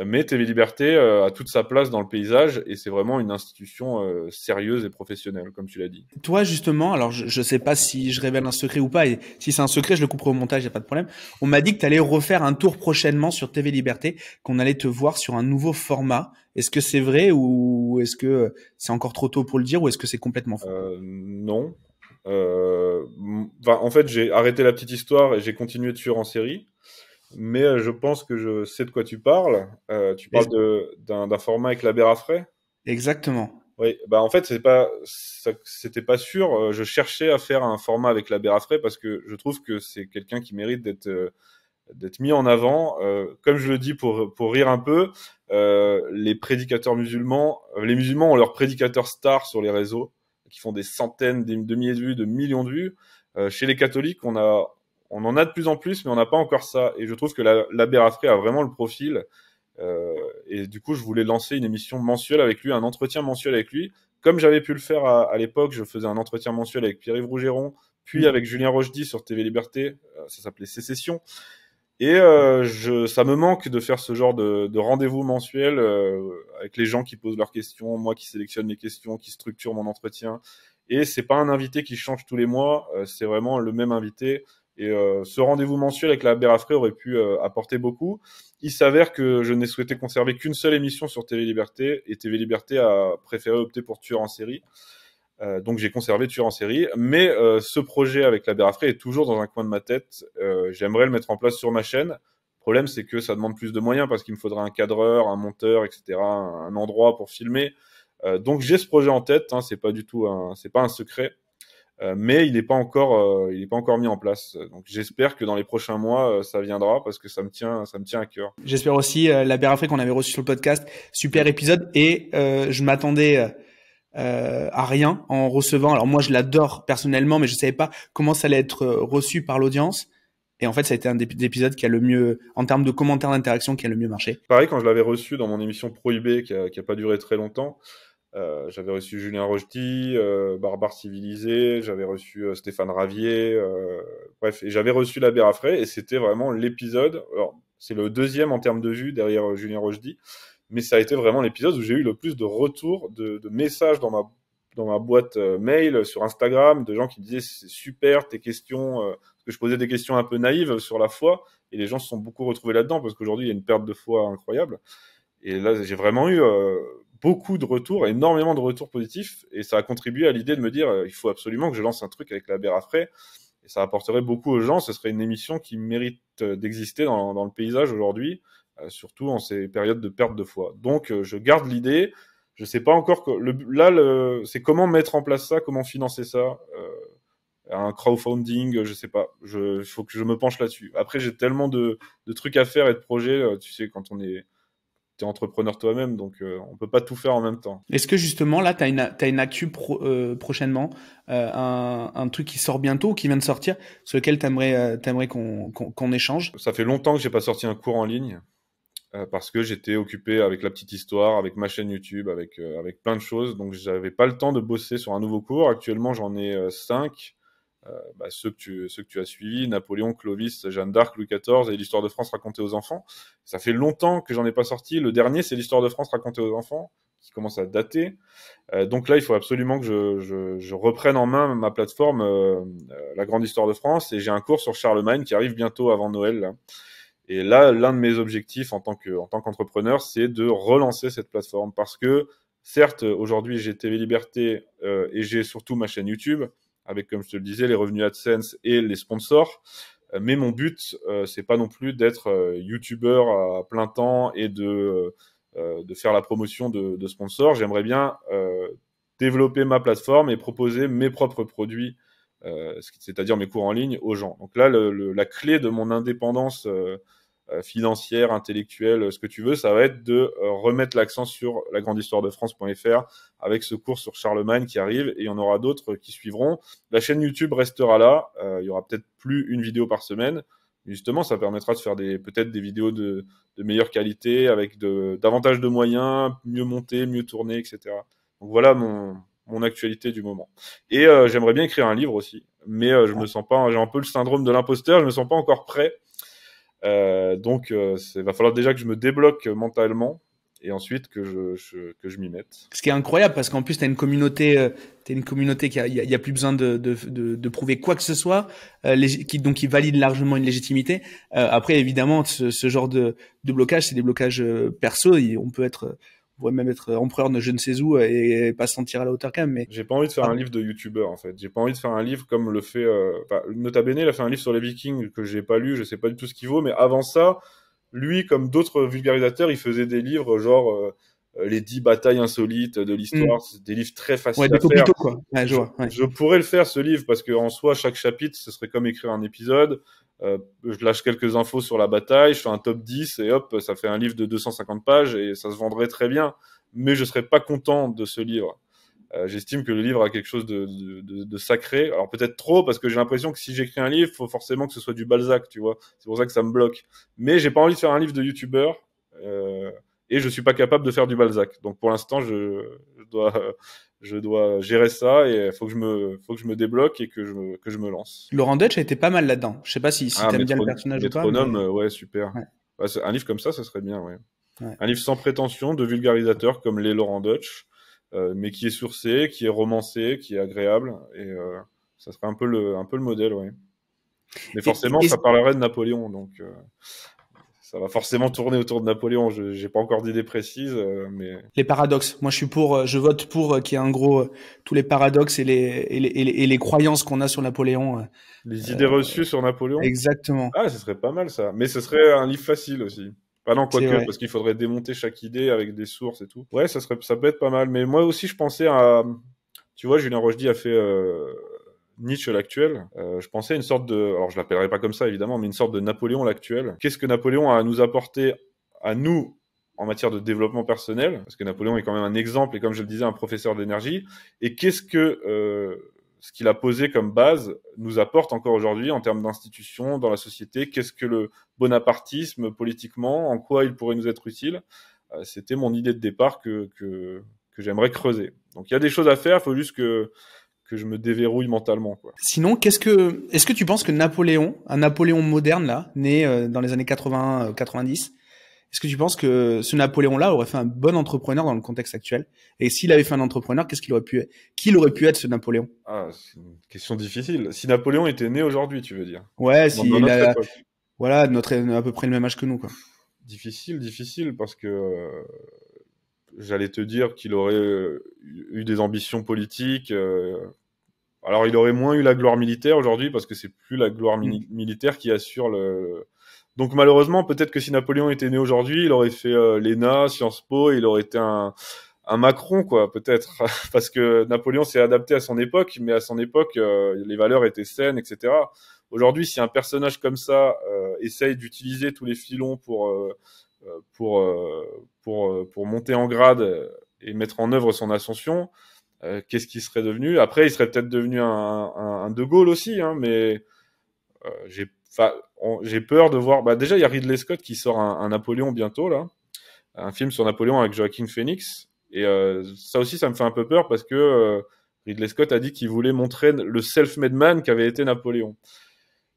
Mais TV Liberté a toute sa place dans le paysage, et c'est vraiment une institution sérieuse et professionnelle, comme tu l'as dit. Toi, justement, alors je sais pas si je révèle un secret ou pas, et si c'est un secret, je le couperai au montage, y a pas de problème. On m'a dit que tu allais refaire un tour prochainement sur TV Liberté, qu'on allait te voir sur un nouveau format. Est-ce que c'est vrai, ou est-ce que c'est encore trop tôt pour le dire, ou est-ce que c'est complètement faux? Non. En fait, j'ai arrêté La Petite Histoire et j'ai continué de tueur en série. Mais je pense que je sais de quoi tu parles. Tu parles d'un format avec la Bérafray. Exactement. Oui, en fait, c'était pas sûr. Je cherchais à faire un format avec la Bérafray parce que je trouve que c'est quelqu'un qui mérite d'être mis en avant. Comme je le dis pour rire un peu, les prédicateurs musulmans, les musulmans ont leurs prédicateurs stars sur les réseaux qui font des centaines, de milliers de vues, de millions de vues. Chez les catholiques, on en a de plus en plus, mais on n'a pas encore ça. Et je trouve que l'abbé Raffray a vraiment le profil. Et du coup, je voulais lancer une émission mensuelle avec lui, un entretien mensuel avec lui. Comme j'avais pu le faire à l'époque, je faisais un entretien mensuel avec Pierre-Yves Rougeron, puis avec Julien Rochdy sur TV Liberté. Ça s'appelait Sécession. Et ça me manque de faire ce genre de rendez-vous mensuel avec les gens qui posent leurs questions, moi qui sélectionne les questions, qui structure mon entretien. Et c'est pas un invité qui change tous les mois, c'est vraiment le même invité. Et ce rendez-vous mensuel avec l'abbé Raffray aurait pu apporter beaucoup. Il s'avère que je n'ai souhaité conserver qu'une seule émission sur TV Liberté, et TV Liberté a préféré opter pour Tueur en série. Donc j'ai conservé Tueur en série, mais ce projet avec l'abbé Raffray est toujours dans un coin de ma tête. J'aimerais le mettre en place sur ma chaîne. Le problème, c'est que ça demande plus de moyens parce qu'il me faudrait un cadreur, un monteur, etc., un endroit pour filmer. Donc j'ai ce projet en tête, hein, c'est pas un secret, mais il n'est pas encore mis en place. Donc j'espère que dans les prochains mois, ça viendra parce que ça me tient à cœur. J'espère aussi l'abbé Raffray qu'on avait reçu sur le podcast, super épisode, et je m'attendais à rien en recevant. Alors moi, je l'adore personnellement, mais je savais pas comment ça allait être reçu par l'audience. Et en fait, ça a été un des épisodes qui a le mieux, en termes de commentaires d'interaction, qui a le mieux marché. Pareil, quand je l'avais reçu dans mon émission Prohibé, qui a pas duré très longtemps, j'avais reçu Julien Rochdy, Barbare Civilisé, j'avais reçu Stéphane Ravier, bref, et j'avais reçu l'abbé Raffray, et c'était vraiment l'épisode. Alors, c'est le deuxième en termes de vues derrière Julien Rochdy, mais ça a été vraiment l'épisode où j'ai eu le plus de retours, de messages dans ma boîte mail, sur Instagram, de gens qui me disaient c'est super tes questions, parce que je posais des questions un peu naïves sur la foi, et les gens se sont beaucoup retrouvés là-dedans, parce qu'aujourd'hui il y a une perte de foi incroyable. Et là, j'ai vraiment eu beaucoup de retours, énormément de retours positifs, et ça a contribué à l'idée de me dire il faut absolument que je lance un truc avec l'abbé Raffray, et ça apporterait beaucoup aux gens. Ce serait une émission qui mérite d'exister dans le paysage aujourd'hui, surtout en ces périodes de perte de foi. Donc, je garde l'idée. Je sais pas encore c'est comment mettre en place ça, comment financer ça. Un crowdfunding, je sais pas. Il faut que je me penche là-dessus. Après, j'ai tellement de trucs à faire et de projets. Tu sais, quand t'es entrepreneur toi-même, donc on peut pas tout faire en même temps. Est-ce que justement là, t'as une actu prochainement, un truc qui sort bientôt, qui vient de sortir, sur lequel t'aimerais qu'on échange? Ça fait longtemps que j'ai pas sorti un cours en ligne parce que j'étais occupé avec la petite histoire, avec ma chaîne YouTube, avec plein de choses, donc j'avais pas le temps de bosser sur un nouveau cours. Actuellement, j'en ai 5. Ceux que tu as suivis, Napoléon, Clovis, Jeanne d'Arc, Louis XIV et l'histoire de France racontée aux enfants. Ça fait longtemps que j'en ai pas sorti. Le dernier, c'est l'histoire de France racontée aux enfants, qui commence à dater. Donc là, il faut absolument que je reprenne en main ma plateforme, la grande histoire de France, et j'ai un cours sur Charlemagne qui arrive bientôt avant Noël, là. Et là, l'un de mes objectifs en tant qu'entrepreneur, c'est de relancer cette plateforme, parce que certes, aujourd'hui, j'ai TV Liberté et j'ai surtout ma chaîne YouTube, avec, comme je te le disais, les revenus AdSense et les sponsors. Mais mon but, c'est pas non plus d'être youtubeur à plein temps et de faire la promotion de sponsors. J'aimerais bien développer ma plateforme et proposer mes propres produits, c'est-à-dire mes cours en ligne, aux gens. Donc là, la clé de mon indépendance financière, intellectuelle, ce que tu veux, ça va être de remettre l'accent sur lagrandehistoiredefrance.fr avec ce cours sur Charlemagne qui arrive, et il y en aura d'autres qui suivront. La chaîne YouTube restera là, il y aura peut-être plus une vidéo par semaine, mais justement ça permettra de faire peut-être des vidéos de meilleure qualité, avec davantage de moyens, mieux montées, mieux tournées, etc. Donc voilà mon actualité du moment. Et j'aimerais bien écrire un livre aussi, mais je me sens pas, j'ai un peu le syndrome de l'imposteur, je me sens pas encore prêt. Donc, va falloir déjà que je me débloque mentalement, et ensuite que je m'y mette. Ce qui est incroyable, parce qu'en plus t'as une communauté qui y a plus besoin de prouver quoi que ce soit, qui valide largement une légitimité. Après, évidemment, ce genre de blocage, c'est des blocages perso, et on pourrait même être empereur de je ne sais où et pas se sentir à la hauteur quand même. Mais j'ai pas envie de faire un livre de youtubeur, en fait. J'ai pas envie de faire un livre comme le fait Nota Bene. Il a fait un livre sur les Vikings que j'ai pas lu, je sais pas du tout ce qu'il vaut, mais avant ça, lui, comme d'autres vulgarisateurs, il faisait des livres genre les 10 batailles insolites de l'histoire. C'est des livres très faciles à faire. Quoi. Ouais, je pourrais le faire, ce livre, parce que en soi, chaque chapitre, ce serait comme écrire un épisode. Je lâche quelques infos sur la bataille, je fais un top 10 et hop, ça fait un livre de 250 pages et ça se vendrait très bien. Mais je serais pas content de ce livre. J'estime que le livre a quelque chose de sacré. Alors peut-être trop, parce que j'ai l'impression que si j'écris un livre, il faut forcément que ce soit du Balzac, tu vois. C'est pour ça que ça me bloque. Mais j'ai pas envie de faire un livre de youtubeur, et je suis pas capable de faire du Balzac. Donc pour l'instant, je dois gérer ça, et faut que je me débloque et que je me lance. Laurent Deutsch a été pas mal là-dedans. Je sais pas si t'aimes bien le personnage ou pas, Métronome, mais ouais, super. ouais, Ouais, un livre comme ça serait bien, ouais. ouais. Un livre sans prétention, de vulgarisateur comme l'est Laurent Deutsch, mais qui est sourcé, qui est romancé, qui est agréable, et ça serait un peu le modèle, ouais. Mais forcément, Et ça parlerait de Napoléon, donc ça va forcément tourner autour de Napoléon. J'ai pas encore d'idée précise, mais les paradoxes. Moi, je vote pour qu'il y ait un gros tous les paradoxes et les croyances qu'on a sur Napoléon. les idées reçues sur Napoléon. Exactement. Ah, ce serait pas mal ça. Mais ce serait un livre facile aussi. Ah non, C'est quoique, vrai. parce qu'il faudrait démonter chaque idée avec des sources et tout. Ouais, ça peut être pas mal. Mais moi aussi, je pensais à, tu vois, Julien Rochdy a fait Nietzsche l'actuel. Je pensais à une sorte de, alors je l'appellerai pas comme ça évidemment, mais une sorte de Napoléon l'actuel. Qu'est-ce que Napoléon a à nous apporter à nous en matière de développement personnel? Parce que Napoléon est quand même un exemple et comme je le disais, un professeur d'énergie. Et qu'est-ce que ce qu'il a posé comme base nous apporte encore aujourd'hui en termes d'institutions dans la société? Qu'est-ce que le bonapartisme politiquement? En quoi il pourrait nous être utile? C'était mon idée de départ que j'aimerais creuser. Donc il y a des choses à faire, il faut juste que je me déverrouille mentalement, quoi. Sinon, est-ce que tu penses que Napoléon, un Napoléon moderne là, né dans les années 80, 90, est-ce que tu penses que ce Napoléon-là aurait fait un bon entrepreneur dans le contexte actuel? Et s'il avait fait un entrepreneur, qui il aurait pu être ce Napoléon? Ah, c'est une question difficile. Si Napoléon était né aujourd'hui, tu veux dire? Ouais, Dans s'il notre a, époque. voilà, à peu près le même âge que nous, quoi. Difficile, parce que j'allais te dire qu'il aurait eu des ambitions politiques. Alors, il aurait moins eu la gloire militaire aujourd'hui, parce que c'est plus la gloire Mm. militaire qui assure le. Donc, malheureusement, peut-être que si Napoléon était né aujourd'hui, il aurait fait l'ENA, Sciences Po, il aurait été un Macron, quoi, peut-être. Parce que Napoléon s'est adapté à son époque, mais à son époque, les valeurs étaient saines, etc. Aujourd'hui, si un personnage comme ça essaye d'utiliser tous les filons pour monter en grade et mettre en œuvre son ascension, qu'est-ce qu'il serait devenu? Après, il serait peut-être devenu un De Gaulle aussi, hein, mais j'ai peur de voir. Bah, déjà, il y a Ridley Scott qui sort un Napoléon bientôt, là, un film sur Napoléon avec Joaquin Phoenix. Et ça aussi, ça me fait un peu peur parce que Ridley Scott a dit qu'il voulait montrer le self-made man qu'avait été Napoléon.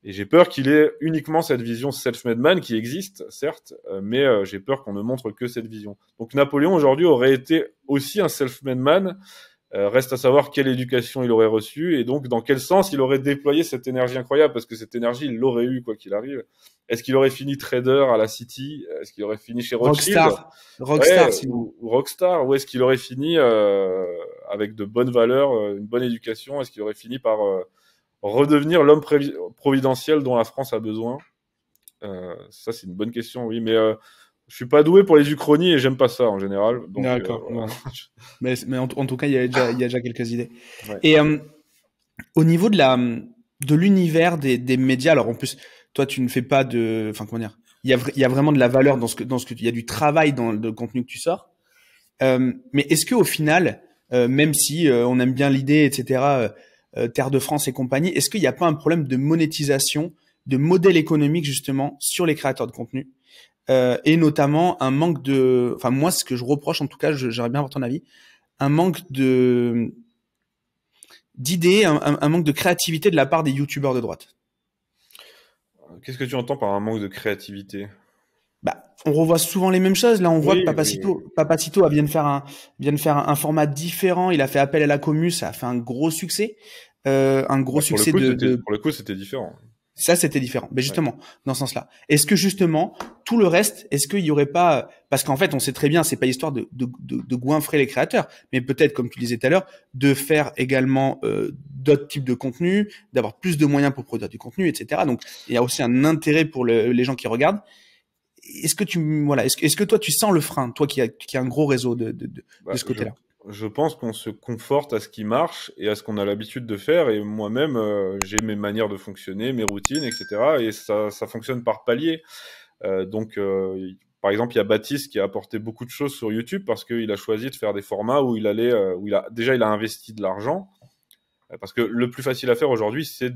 Et j'ai peur qu'il ait uniquement cette vision self-made man qui existe, certes, mais j'ai peur qu'on ne montre que cette vision. Donc Napoléon aujourd'hui aurait été aussi un self-made man. Reste à savoir quelle éducation il aurait reçue et donc dans quel sens il aurait déployé cette énergie incroyable, parce que cette énergie, il l'aurait eu quoi qu'il arrive. Est-ce qu'il aurait fini trader à la City? Est-ce qu'il aurait fini chez Rothschild? Rockstar, Ouais, sinon. ou Rockstar? Ou est-ce qu'il aurait fini avec de bonnes valeurs, une bonne éducation? Est-ce qu'il aurait fini par redevenir l'homme providentiel dont la France a besoin? Ça, c'est une bonne question, oui, mais je suis pas doué pour les uchronies et j'aime pas ça en général. Donc D'accord. voilà. Bon. Mais en tout cas, il y a déjà quelques idées. Ouais. Et au niveau de l'univers des médias, alors en plus, toi, tu ne fais pas enfin comment dire, il y a vraiment de la valeur il y a du travail dans le contenu que tu sors. Mais est-ce que au final, même si on aime bien l'idée, etc., Terre de France et compagnie, est-ce qu'il n'y a pas un problème de monétisation, de modèle économique justement sur les créateurs de contenu? Et notamment un manque enfin moi ce que je reproche en tout cas, j'aimerais bien avoir ton avis, un manque d'idées, un manque de créativité de la part des youtubeurs de droite. Qu'est-ce que tu entends par un manque de créativité? Bah, on revoit souvent les mêmes choses. Là, on voit que Oui, oui. Papacito vient de faire un format différent. Il a fait appel à la commu, ça a fait un gros succès, un gros Bah, succès pour le coup, c'était différent. Ça, c'était différent. Mais Ouais. justement, dans ce sens-là, est-ce que justement tout le reste, est-ce qu'il y aurait pas, parce qu'en fait, on sait très bien, c'est pas histoire de goinfrer les créateurs, mais peut-être, comme tu disais tout à l'heure, de faire également d'autres types de contenus, d'avoir plus de moyens pour produire du contenu, etc. Donc, il y a aussi un intérêt pour les gens qui regardent. Est-ce que toi, tu sens le frein, toi qui a un gros réseau de Bah, ce côté-là? je pense qu'on se conforte à ce qui marche et à ce qu'on a l'habitude de faire. Et moi-même, j'ai mes manières de fonctionner, mes routines, etc. Et ça fonctionne par palier. Donc, Par exemple, il y a Baptiste qui a apporté beaucoup de choses sur YouTube parce qu'il a choisi de faire des formats où il a investi de l'argent. Parce que le plus facile à faire aujourd'hui, c'est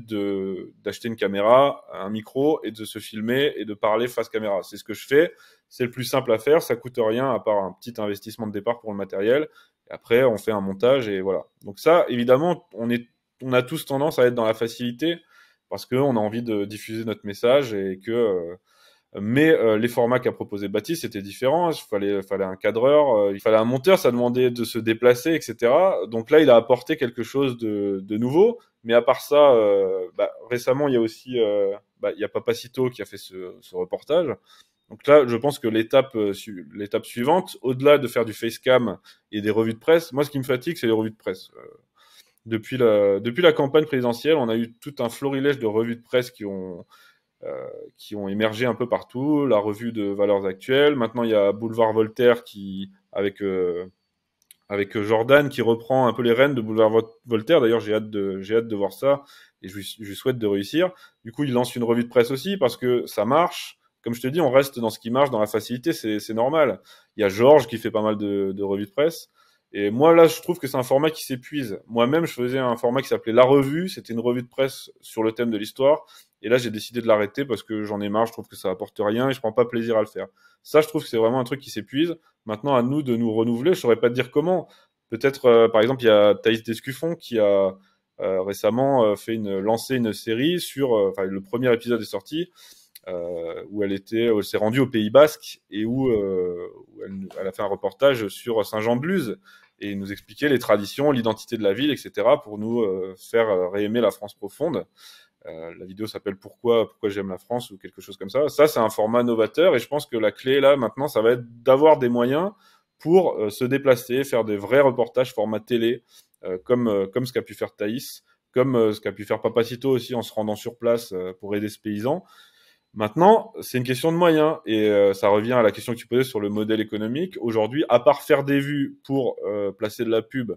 d'acheter une caméra, un micro et de se filmer et de parler face caméra. C'est ce que je fais. C'est le plus simple à faire. Ça coûte rien à part un petit investissement de départ pour le matériel. Et après, on fait un montage et voilà. Donc ça, évidemment, on a tous tendance à être dans la facilité parce qu'on a envie de diffuser notre message et que mais les formats qu'a proposé Baptiste, c'était différent. Il fallait un cadreur, il fallait un monteur, ça demandait de se déplacer, etc. Donc là, il a apporté quelque chose de nouveau. Mais à part ça, récemment, il y a aussi il y a Papacito qui a fait ce reportage. Donc là, je pense que l'étape suivante, au-delà de faire du facecam et des revues de presse, moi, ce qui me fatigue, c'est les revues de presse. Depuis la campagne présidentielle, on a eu tout un florilège de revues de presse qui ont émergé un peu partout, la revue de Valeurs Actuelles. Maintenant, il y a Boulevard Voltaire avec Jordan qui reprend un peu les rênes de Boulevard Voltaire. D'ailleurs, j'ai hâte de voir ça et je lui souhaite de réussir. Du coup, il lance une revue de presse aussi parce que ça marche. Comme je te dis, on reste dans ce qui marche, dans la facilité, c'est normal. Il y a Georges qui fait pas mal de revues de presse. Et moi, là, je trouve que c'est un format qui s'épuise. Moi-même, je faisais un format qui s'appelait La Revue. C'était une revue de presse sur le thème de l'histoire. Et là, j'ai décidé de l'arrêter parce que j'en ai marre. Je trouve que ça apporte rien et je prends pas plaisir à le faire. Ça, je trouve que c'est vraiment un truc qui s'épuise. Maintenant, à nous de nous renouveler. Je saurais pas te dire comment. Peut-être, par exemple, il y a Thaïs Descuffon qui a récemment lancé une série sur. Le premier épisode est sorti où elle s'est rendue au Pays Basque et où elle a fait un reportage sur Saint-Jean-de-Luz et nous expliquer les traditions, l'identité de la ville, etc. pour nous faire réaimer la France profonde. La vidéo s'appelle pourquoi j'aime la France ou quelque chose comme ça. Ça, c'est un format novateur et je pense que la clé là maintenant, ça va être d'avoir des moyens pour se déplacer, faire des vrais reportages format télé, comme ce qu'a pu faire Thaïs, comme ce qu'a pu faire Papacito aussi en se rendant sur place pour aider ce paysan. Maintenant, c'est une question de moyens et ça revient à la question que tu posais sur le modèle économique. Aujourd'hui, à part faire des vues pour placer de la pub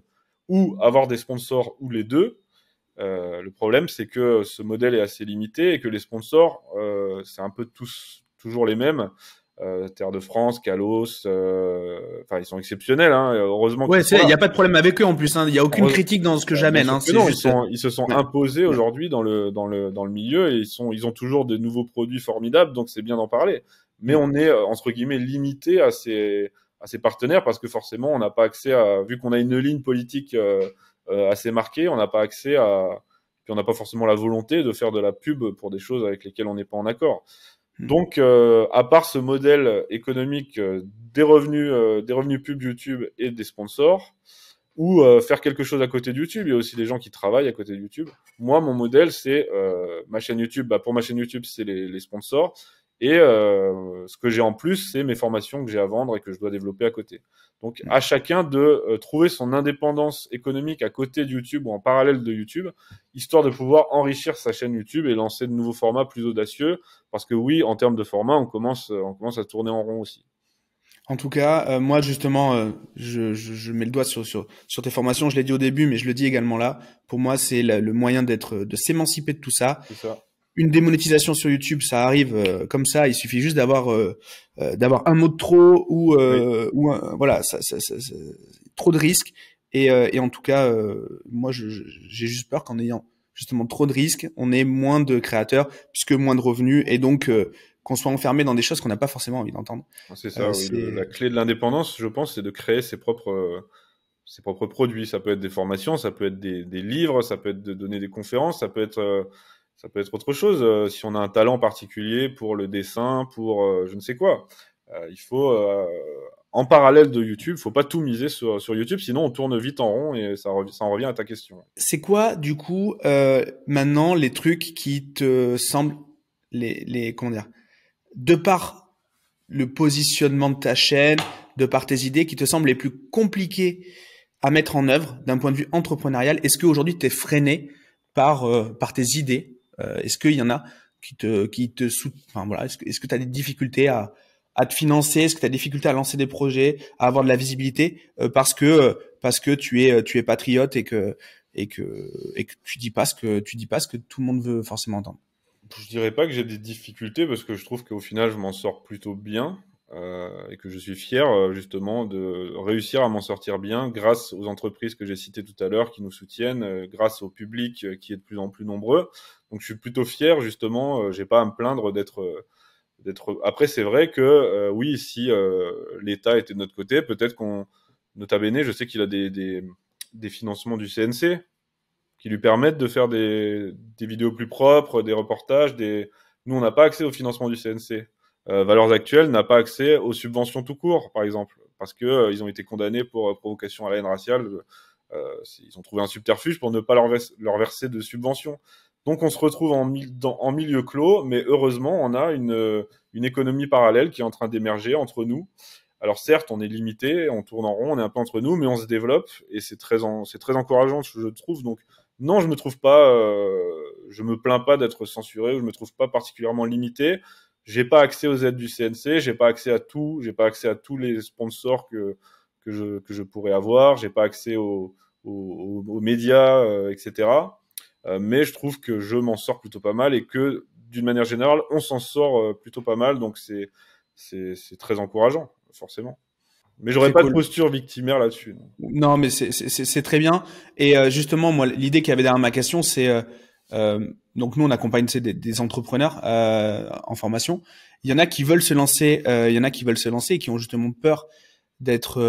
ou avoir des sponsors ou les deux, le problème c'est que ce modèle est assez limité et que les sponsors, c'est un peu toujours les mêmes. Terre de France, Calos, ils sont exceptionnels, hein, heureusement Ouais, qu'ils sont là. il y a pas de problème avec eux en plus. Il y a aucune critique dans ce que Bien j'amène. sûr que C'est non, juste. ils se sont Ouais. imposés aujourd'hui dans le milieu et ils ont toujours de nouveaux produits formidables, donc c'est bien d'en parler. Mais on est, entre guillemets, limité à ces partenaires parce que forcément, on n'a pas accès vu qu'on a une ligne politique assez marquée, on n'a pas accès puis on n'a pas forcément la volonté de faire de la pub pour des choses avec lesquelles on n'est pas en accord. Donc, à part ce modèle économique des revenus pub YouTube et des sponsors, ou faire quelque chose à côté de YouTube. Il y a aussi des gens qui travaillent à côté de YouTube. Moi, mon modèle, c'est ma chaîne YouTube. Pour ma chaîne YouTube, c'est les sponsors. Et ce que j'ai en plus, c'est mes formations que j'ai à vendre et que je dois développer à côté. Donc, à chacun de trouver son indépendance économique à côté de YouTube ou en parallèle de YouTube, histoire de pouvoir enrichir sa chaîne YouTube et lancer de nouveaux formats plus audacieux. Parce que oui, en termes de format, on commence à tourner en rond aussi. En tout cas, moi justement, je mets le doigt sur tes formations. Je l'ai dit au début, mais je le dis également là. Pour moi, c'est le moyen de s'émanciper de tout ça. C'est ça. Une démonétisation sur YouTube, ça arrive comme ça. Il suffit juste d'avoir un mot de trop ou voilà, trop de risques. Et en tout cas, moi, j'ai juste peur qu'en ayant justement trop de risques, on ait moins de créateurs puisque moins de revenus et donc qu'on soit enfermé dans des choses qu'on n'a pas forcément envie d'entendre. C'est ça, oui. La clé de l'indépendance, je pense, c'est de créer ses propres produits. Ça peut être des formations, ça peut être des livres, ça peut être de donner des conférences, ça peut être autre chose. Si on a un talent particulier pour le dessin, pour je ne sais quoi, il faut, en parallèle de YouTube, faut pas tout miser sur YouTube, sinon on tourne vite en rond et ça en revient à ta question. C'est quoi, du coup, maintenant, les trucs qui te semblent comment dire, de par le positionnement de ta chaîne, de par tes idées, qui te semblent les plus compliqués à mettre en œuvre d'un point de vue entrepreneurial? Est-ce qu'aujourd'hui tu es freiné par tes idées? Est-ce qu'il y en a enfin voilà, est-ce que tu as des difficultés à te financer? Est-ce que tu as des difficultés à lancer des projets, à avoir de la visibilité parce que tu es patriote et que tu dis pas ce que tout le monde veut forcément entendre? Je dirais pas que j'ai des difficultés parce que je trouve qu'au final je m'en sors plutôt bien. et que je suis fier justement de réussir à m'en sortir bien grâce aux entreprises que j'ai citées tout à l'heure qui nous soutiennent, grâce au public qui est de plus en plus nombreux. Donc je suis plutôt fier justement, j'ai pas à me plaindre d'être. Après c'est vrai que oui, si l'État était de notre côté, peut-être qu'on, nota bene, je sais qu'il a des financements du CNC qui lui permettent de faire des vidéos plus propres, des reportages, Nous, on n'a pas accès au financement du CNC. Valeurs Actuelles n'a pas accès aux subventions tout court, par exemple, parce que ils ont été condamnés pour provocation à la haine raciale. Ils ont trouvé un subterfuge pour ne pas leur verser de subventions. Donc, on se retrouve en milieu clos, mais heureusement, on a une économie parallèle qui est en train d'émerger entre nous. Alors certes, on est limité, on tourne en rond, on est un peu entre nous, mais on se développe et c'est très encourageant, je trouve. Donc non, je me plains pas d'être censuré, ou je me trouve pas particulièrement limité. J'ai pas accès aux aides du CNC, j'ai pas accès à tout, j'ai pas accès à tous les sponsors que je pourrais avoir, j'ai pas accès aux médias, etc. Mais je trouve que je m'en sors plutôt pas mal et que d'une manière générale, on s'en sort plutôt pas mal. Donc c'est très encourageant, forcément. Mais j'aurais C'est pas de cool. posture victimaire là-dessus. Non, mais c'est très bien. Et justement, moi, l'idée qu'il y avait derrière ma question, c'est donc nous, on accompagne des entrepreneurs en formation. Il y en a qui veulent se lancer, il y en a qui veulent se lancer et qui ont justement peur d'être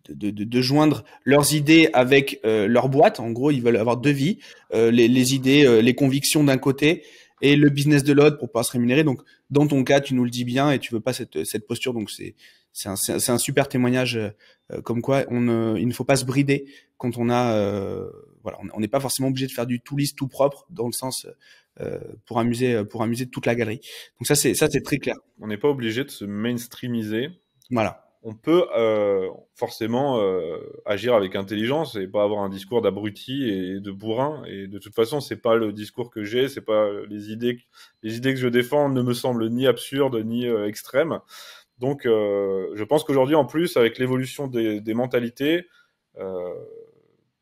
de joindre leurs idées avec leur boîte. En gros, ils veulent avoir deux vies, les idées, les convictions d'un côté et le business de l'autre pour pouvoir se rémunérer. Donc, dans ton cas, tu nous le dis bien et tu veux pas cette posture. Donc, c'est un super témoignage comme quoi il ne faut pas se brider quand on a voilà, on n'est pas forcément obligé de faire du tout lisse, tout propre dans le sens pour amuser toute la galerie. Donc ça c'est très clair. On n'est pas obligé de se mainstreamiser. Voilà. On peut forcément agir avec intelligence et pas avoir un discours d'abruti et de bourrin. Et de toute façon, c'est pas le discours que j'ai, c'est pas les idées que je défends ne me semblent ni absurdes ni extrêmes. Donc, je pense qu'aujourd'hui, en plus, avec l'évolution des mentalités, euh,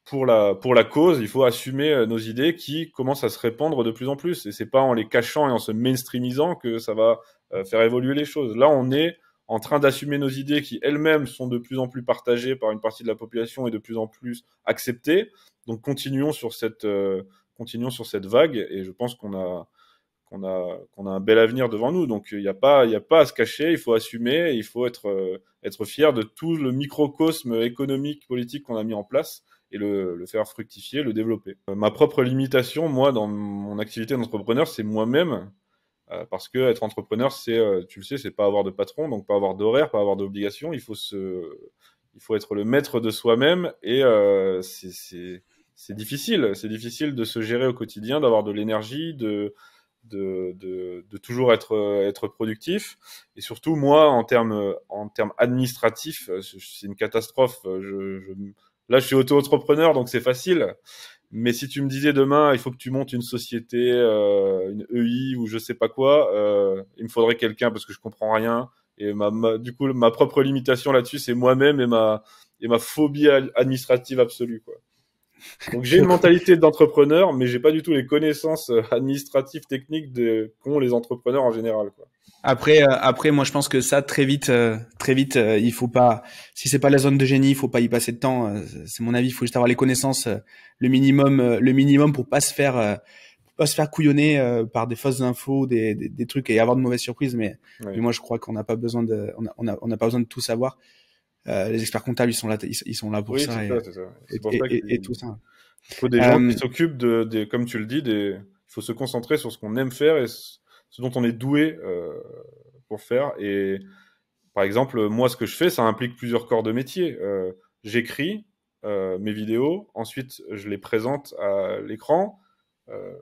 pour la cause, il faut assumer nos idées qui commencent à se répandre de plus en plus. Et c'est pas en les cachant et en se mainstreamisant que ça va faire évoluer les choses. Là, on est en train d'assumer nos idées qui elles-mêmes sont de plus en plus partagées par une partie de la population et de plus en plus acceptées. Donc continuons sur cette vague et je pense qu'on a un bel avenir devant nous. Donc il n'y a pas à se cacher, il faut assumer, il faut être fier de tout le microcosme économique, politique qu'on a mis en place et le faire fructifier, le développer. Ma propre limitation, moi, dans mon activité d'entrepreneur, c'est moi-même. Parce que être entrepreneur, tu le sais, c'est pas avoir de patron, donc pas avoir d'horaire, pas avoir d'obligation. Il faut être le maître de soi-même et c'est difficile. C'est difficile de se gérer au quotidien, d'avoir de l'énergie, de toujours être productif. Et surtout, moi, en termes administratifs, c'est une catastrophe. Là, je suis auto-entrepreneur, donc c'est facile. Mais si tu me disais demain, il faut que tu montes une société, une EI ou je sais pas quoi, il me faudrait quelqu'un parce que je comprends rien. Et du coup, ma propre limitation là-dessus, c'est moi-même et ma phobie administrative absolue, quoi. Donc j'ai une mentalité d'entrepreneur, mais j'ai pas du tout les connaissances administratives, techniques qu'ont les entrepreneurs en général, quoi. Après, moi, je pense que ça, très vite, il faut pas, si c'est pas la zone de génie, il faut pas y passer de temps. C'est mon avis. Il faut juste avoir les connaissances, le minimum pour pas se faire couillonner par des fausses infos, des trucs et avoir de mauvaises surprises. Mais moi, je crois qu'on n'a pas besoin on n'a pas besoin de tout savoir. Les experts comptables, ils sont là pour oui, ça. C'est ça. C'est pour ça Et tout ça. Il faut des gens qui s'occupent comme tu le dis, il faut se concentrer sur ce qu'on aime faire et ce dont on est doué pour faire. Et par exemple, moi, ce que je fais, ça implique plusieurs corps de métier. J'écris mes vidéos, ensuite je les présente à l'écran.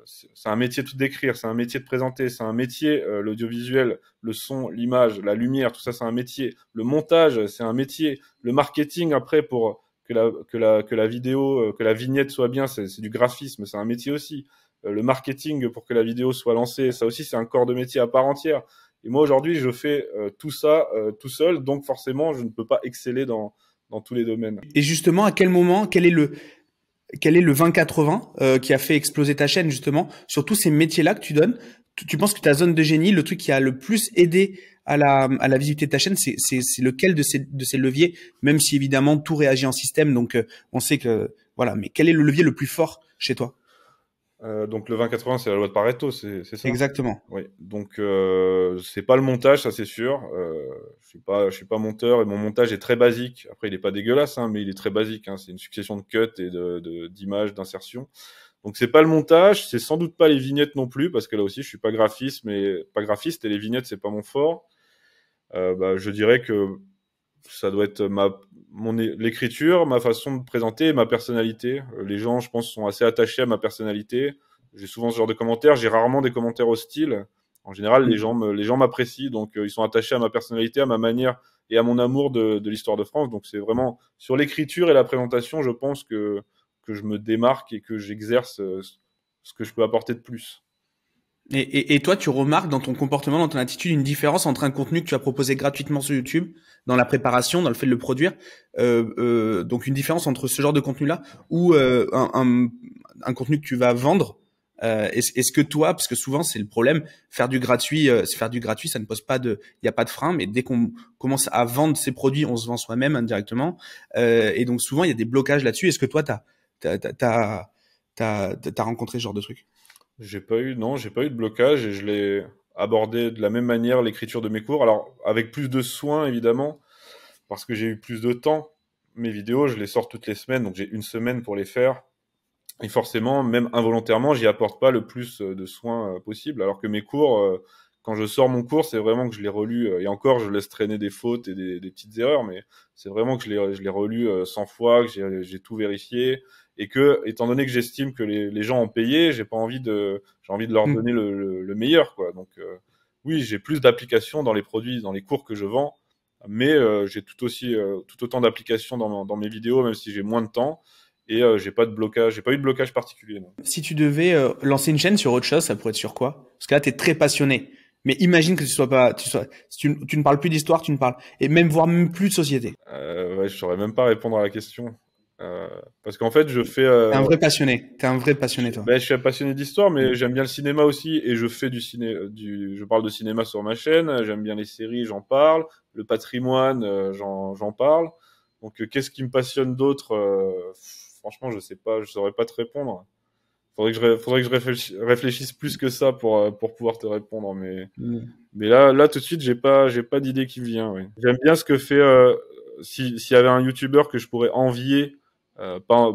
C'est un métier tout d'écrire, c'est un métier de présenter, c'est un métier, l'audiovisuel, le son, l'image, la lumière, tout ça, c'est un métier. Le montage, c'est un métier. Le marketing, après, pour que la vidéo, que la vignette soit bien, c'est du graphisme, c'est un métier aussi. Le marketing pour que la vidéo soit lancée, ça aussi, c'est un corps de métier à part entière. Et moi, aujourd'hui, je fais tout ça tout seul, donc forcément, je ne peux pas exceller dans tous les domaines. Et justement, à quel moment, quel est le 20-80 qui a fait exploser ta chaîne, justement, sur tous ces métiers-là que tu donnes? tu penses que ta zone de génie, le truc qui a le plus aidé à la visibilité de ta chaîne, c'est lequel de ces leviers, même si évidemment tout réagit en système, donc on sait que voilà, mais quel est le levier le plus fort chez toi? Donc le 20-80, c'est la loi de Pareto, c'est ça? Exactement. Oui. Donc c'est pas le montage, ça c'est sûr. Je suis pas monteur et mon montage est très basique. Après, il est pas dégueulasse, hein, mais il est très basique. Hein. C'est une succession de cuts et d'images, d'insertions. Donc c'est pas le montage, c'est sans doute pas les vignettes non plus, parce que là aussi je suis pas pas graphiste et les vignettes c'est pas mon fort. Je dirais que ça doit être l'écriture, ma façon de présenter et ma personnalité. Les gens, je pense, sont assez attachés à ma personnalité. J'ai souvent ce genre de commentaires. J'ai rarement des commentaires hostiles. En général, les gens m'apprécient, donc ils sont attachés à ma personnalité, à ma manière et à mon amour de l'histoire de France. Donc c'est vraiment sur l'écriture et la présentation, je pense que je me démarque et que j'exerce ce que je peux apporter de plus. Et toi, tu remarques dans ton comportement, dans ton attitude, une différence entre un contenu que tu as proposé gratuitement sur YouTube, dans la préparation, dans le fait de le produire, donc une différence entre ce genre de contenu-là ou un contenu que tu vas vendre. Est-ce que toi, parce que souvent c'est le problème, faire du gratuit, ça ne pose pas il y a pas de frein, mais dès qu'on commence à vendre ses produits, on se vend soi-même indirectement, et donc souvent il y a des blocages là-dessus. Est-ce que toi, t'as rencontré ce genre de truc? Non, j'ai pas eu de blocage et je l'ai abordé de la même manière l'écriture de mes cours. Alors, avec plus de soin, évidemment, parce que j'ai eu plus de temps. Mes vidéos, je les sors toutes les semaines, donc j'ai une semaine pour les faire. Et forcément, même involontairement, j'y apporte pas le plus de soins possible. Alors que mes cours, quand je sors mon cours, c'est vraiment que je l'ai relu. Et encore, je laisse traîner des fautes et des petites erreurs, mais c'est vraiment que je l'ai relu 100 fois, que j'ai tout vérifié. Et que, étant donné que j'estime que les gens ont payé, j'ai envie de leur donner le meilleur, quoi. Donc, oui, j'ai plus d'applications dans les produits, dans les cours que je vends, mais j'ai tout autant d'applications dans mes vidéos, même si j'ai moins de temps. Et j'ai pas eu de blocage particulier. Non. Si tu devais lancer une chaîne sur autre chose, ça pourrait être sur quoi? Parce que là, tu es très passionné. Mais imagine que si tu ne parles plus d'histoire, tu ne parles, et même voire même plus de société. Ouais, je saurais même pas répondre à la question. Parce qu'en fait, je fais. T'es un vrai passionné. T'es un vrai passionné, toi. Je suis un passionné d'histoire, mais j'aime bien le cinéma aussi, et je fais je parle de cinéma sur ma chaîne. J'aime bien les séries, j'en parle. Le patrimoine, j'en parle. Donc, qu'est-ce qui me passionne d'autre franchement, je sais pas, je saurais pas te répondre. Faudrait que je réfléchisse plus que ça pour pouvoir te répondre, mais là, tout de suite, j'ai pas d'idée qui me vient, oui. J'aime bien ce que fait, s'il y avait un YouTuber que je pourrais envier, pas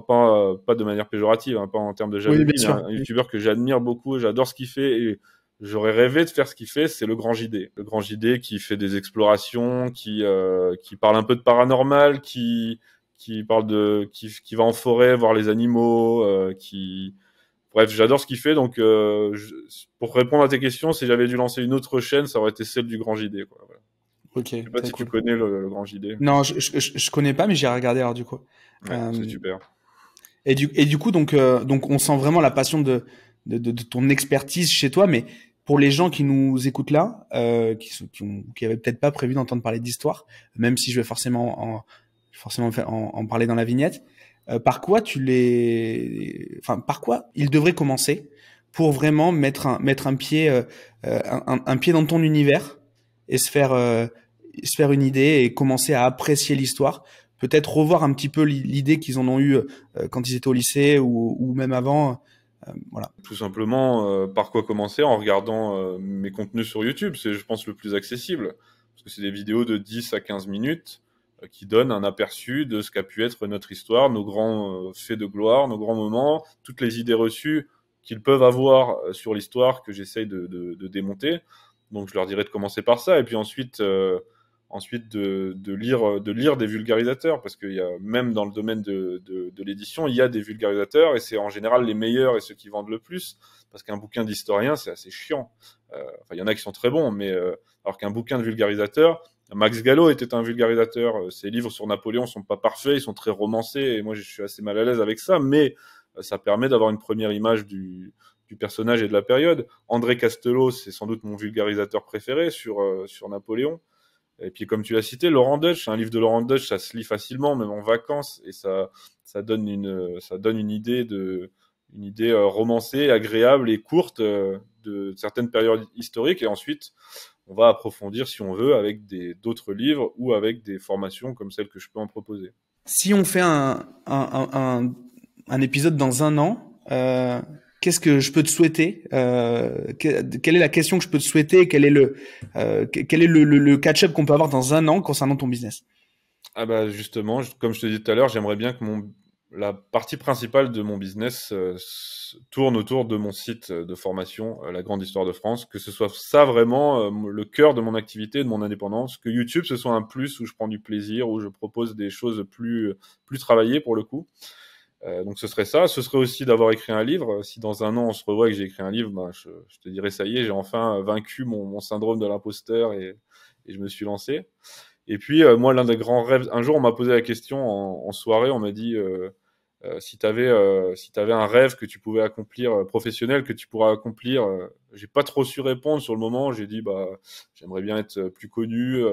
de manière péjorative, hein, pas en termes de Oui, jalousie, bien mais sûr. un YouTuber que j'admire beaucoup, j'adore ce qu'il fait et j'aurais rêvé de faire ce qu'il fait, c'est le Grand JD. Le Grand JD qui fait des explorations, qui parle un peu de paranormal, qui va en forêt voir les animaux, Bref, j'adore ce qu'il fait, donc pour répondre à tes questions, si j'avais dû lancer une autre chaîne, ça aurait été celle du Grand JD, quoi. Voilà. Ok, Je sais pas très si tu cool. connais le Grand JD. Non, je connais pas, mais j'ai regardé alors du coup. Ouais, c'est Euh, super. et du coup, donc on sent vraiment la passion de ton expertise chez toi, mais pour les gens qui nous écoutent là, qui avaient peut-être pas prévu d'entendre parler d'histoire, même si je vais forcément en parler dans la vignette, par quoi ils devraient commencer pour vraiment mettre un pied, un pied dans ton univers et se faire une idée et commencer à apprécier l'histoire, peut-être revoir un petit peu l'idée qu'ils en ont eue quand ils étaient au lycée ou même avant. Voilà. Tout simplement, par quoi commencer? En regardant mes contenus sur YouTube, c'est, je pense, le plus accessible. Parce que c'est des vidéos de 10 à 15 minutes qui donnent un aperçu de ce qu'a pu être notre histoire, nos grands faits de gloire, nos grands moments, toutes les idées reçues qu'ils peuvent avoir sur l'histoire que j'essaye de démonter. Donc je leur dirais de commencer par ça, et puis ensuite de lire des vulgarisateurs, parce qu'il y a, même dans le domaine de l'édition, il y a des vulgarisateurs, et c'est en général les meilleurs et ceux qui vendent le plus, parce qu'un bouquin d'historien, c'est assez chiant. Il y en a qui sont très bons, mais alors qu'un bouquin de vulgarisateur, Max Gallo était un vulgarisateur. Ses livres sur Napoléon sont pas parfaits, ils sont très romancés, et moi je suis assez mal à l'aise avec ça, mais ça permet d'avoir une première image du personnage et de la période. André Castelot, c'est sans doute mon vulgarisateur préféré sur Napoléon. Et puis, comme tu l'as cité, Laurent Deutsch, un livre de Laurent Deutsch, ça se lit facilement, même en vacances, et ça donne une idée une idée romancée, agréable et courte de certaines périodes historiques, et ensuite on va approfondir si on veut avec d'autres livres ou avec des formations comme celle que je peux en proposer. Si on fait un épisode dans un an, qu'est-ce que je peux te souhaiter? Quelle est la question que je peux te souhaiter? Quel est le catch-up qu'on peut avoir dans un an concernant ton business? Ah bah justement, comme je te disais tout à l'heure, j'aimerais bien que la partie principale de mon business tourne autour de mon site de formation, La Grande Histoire de France, que ce soit ça vraiment le cœur de mon activité, de mon indépendance, que YouTube ce soit un plus où je prends du plaisir, où je propose des choses plus travaillées pour le coup. Donc ce serait ça. Ce serait aussi d'avoir écrit un livre. Si dans un an on se revoit et que j'ai écrit un livre, bah, je te dirais ça y est, j'ai enfin vaincu mon syndrome de l'imposteur et je me suis lancé. Et puis moi, l'un des grands rêves, un jour on m'a posé la question en soirée, on m'a dit si t'avais un rêve que tu pouvais accomplir professionnel, que tu pourras accomplir, j'ai pas trop su répondre sur le moment. J'ai dit bah j'aimerais bien être plus connu,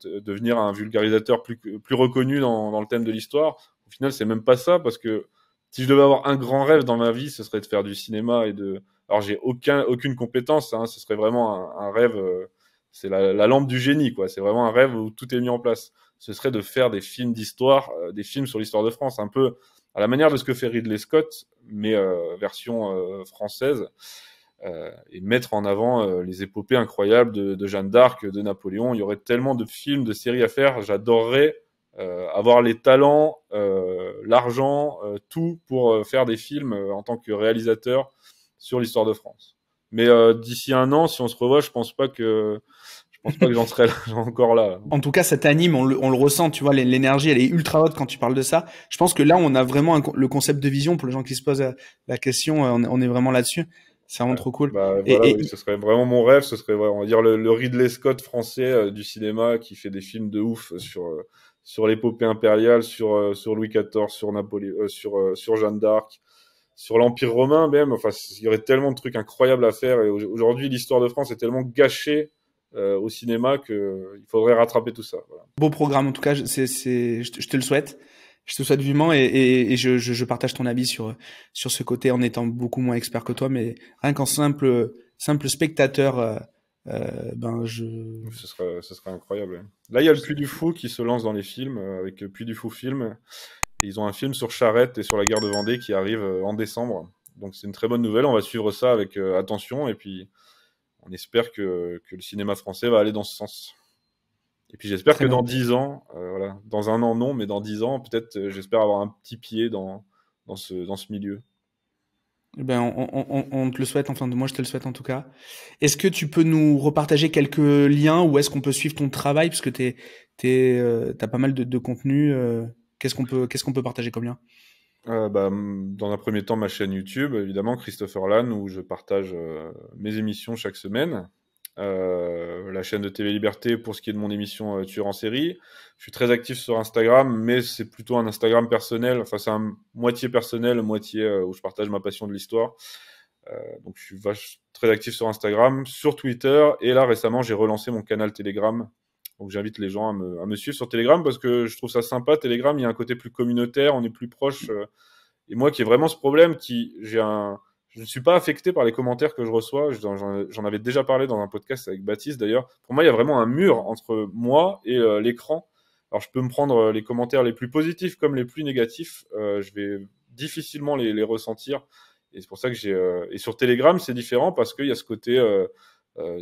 devenir un vulgarisateur plus reconnu dans le thème de l'histoire. Au final, c'est même pas ça, parce que si je devais avoir un grand rêve dans ma vie, ce serait de faire du cinéma alors j'ai aucune compétence, hein, ce serait vraiment un rêve. C'est la lampe du génie, quoi. C'est vraiment un rêve où tout est mis en place. Ce serait de faire des films d'histoire, des films sur l'histoire de France, un peu à la manière de ce que fait Ridley Scott, mais version française, et mettre en avant les épopées incroyables de Jeanne d'Arc, de Napoléon. Il y aurait tellement de films, de séries à faire. J'adorerais avoir les talents, l'argent, tout pour faire des films en tant que réalisateur sur l'histoire de France. Mais d'ici un an, si on se revoit, je pense pas que j'en serai encore là. En tout cas, ça t'anime, on le ressent, tu vois, l'énergie, elle est ultra haute quand tu parles de ça. Je pense que là, on a vraiment le concept de vision pour les gens qui se posent la question. On est vraiment là-dessus. C'est vraiment trop cool. Bah, voilà, oui, ce serait vraiment mon rêve. Ce serait, on va dire, le Ridley Scott français du cinéma, qui fait des films de ouf sur l'épopée impériale, sur Louis XIV, sur Napoléon, sur Jeanne d'Arc, sur l'Empire romain même. Enfin, il y aurait tellement de trucs incroyables à faire. Et aujourd'hui, l'histoire de France est tellement gâchée au cinéma qu'il faudrait rattraper tout ça. Voilà. Beau programme, en tout cas, je te le souhaite. Je te souhaite vivement, et je partage ton avis sur ce côté, en étant beaucoup moins expert que toi, mais rien qu'en simple spectateur, Ce serait incroyable. Là, il y a le Puy du Fou qui se lance dans les films, avec Puy du Fou Film. Et ils ont un film sur Charette et sur la guerre de Vendée qui arrive en décembre. Donc c'est une très bonne nouvelle. On va suivre ça avec attention, et puis on espère que le cinéma français va aller dans ce sens. Et puis j'espère que dans 10 ans, voilà, dans un an non, mais dans 10 ans, peut-être, j'espère avoir un petit pied dans ce milieu. Ben, on te le souhaite, enfin, moi je te le souhaite en tout cas. Est-ce que tu peux nous repartager quelques liens, où est-ce qu'on peut suivre ton travail, parce que t'as pas mal de contenu, qu'est-ce qu'on peut partager comme lien? Dans un premier temps, ma chaîne YouTube, évidemment, Christopher Lann, où je partage mes émissions chaque semaine. La chaîne de TV Liberté pour ce qui est de mon émission Tueur en série. Je suis très actif sur Instagram, mais c'est plutôt un Instagram personnel. Enfin, c'est un moitié personnel, moitié où je partage ma passion de l'histoire. Donc, je suis très actif sur Instagram, sur Twitter, et là, récemment, j'ai relancé mon canal Telegram. Donc, j'invite les gens à me suivre sur Telegram, parce que je trouve ça sympa. Telegram, il y a un côté plus communautaire, on est plus proche. Et moi, qui ai vraiment ce problème, je ne suis pas affecté par les commentaires que je reçois. J'en avais déjà parlé dans un podcast avec Baptiste, d'ailleurs. Pour moi, il y a vraiment un mur entre moi et l'écran. Alors, je peux me prendre les commentaires les plus positifs comme les plus négatifs. Je vais difficilement les ressentir. Et c'est pour ça que et sur Telegram, c'est différent, parce qu'il y a ce côté,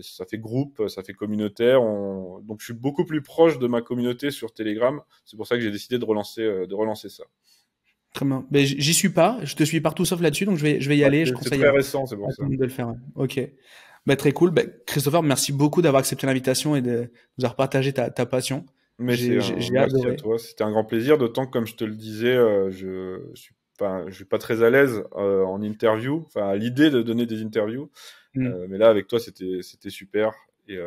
ça fait groupe, ça fait communautaire. Donc, je suis beaucoup plus proche de ma communauté sur Telegram. C'est pour ça que j'ai décidé de relancer ça. Très bien. Ben, j'y suis pas. Je te suis partout sauf là-dessus, donc je vais y aller. Je conseille très récent, c'est pour ça. De le faire. Ouais. Ok. Ben, très cool. Ben, Christopher, merci beaucoup d'avoir accepté l'invitation et de nous avoir partagé ta passion. Mais j'ai adoré. À toi. C'était un grand plaisir, d'autant que, comme je te le disais, je suis pas très à l'aise en interview, enfin à l'idée de donner des interviews. Mais là, avec toi, c'était super. Et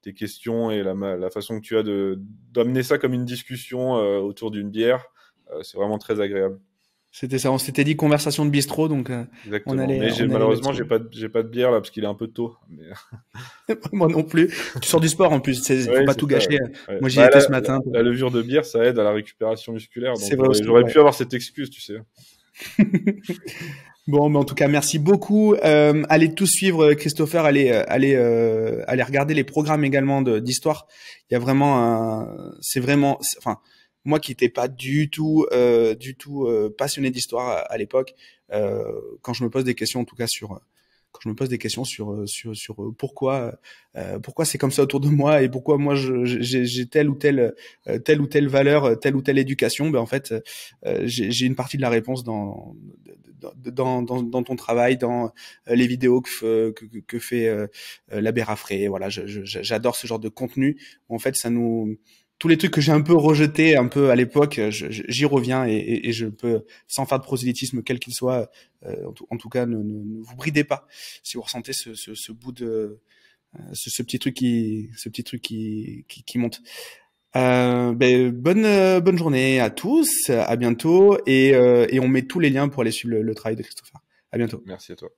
tes questions et la façon que tu as d'amener ça comme une discussion autour d'une bière, c'est vraiment très agréable. C'était ça, on s'était dit conversation de bistrot, donc on allait. Mais malheureusement, j'ai pas de bière là, parce qu'il est un peu tôt. Mais... Moi non plus. Tu sors du sport en plus, faut pas tout gâcher. Ouais. Moi j'y étais ce matin. La levure de bière, ça aide à la récupération musculaire. Donc vrai, j'aurais pu avoir cette excuse, tu sais. Bon, mais en tout cas, merci beaucoup. Allez tous suivre Christopher, allez regarder les programmes également d'histoire. Il y a vraiment enfin, moi qui n'étais pas du tout passionné d'histoire à l'époque, quand je me pose des questions, en tout cas quand je me pose des questions sur pourquoi c'est comme ça autour de moi et pourquoi moi j'ai telle ou telle valeur, telle ou telle éducation, ben en fait j'ai une partie de la réponse dans ton travail, dans les vidéos que fait l'abbé Raffray. Voilà, j'adore ce genre de contenu. En fait, tous les trucs que j'ai un peu rejetés un peu à l'époque, j'y reviens et je peux, sans faire de prosélytisme quel qu'il soit, en tout cas, ne vous bridez pas si vous ressentez ce bout de ce petit truc qui monte. Bonne journée à tous, à bientôt et on met tous les liens pour aller suivre le travail de Christopher. À bientôt. Merci à toi.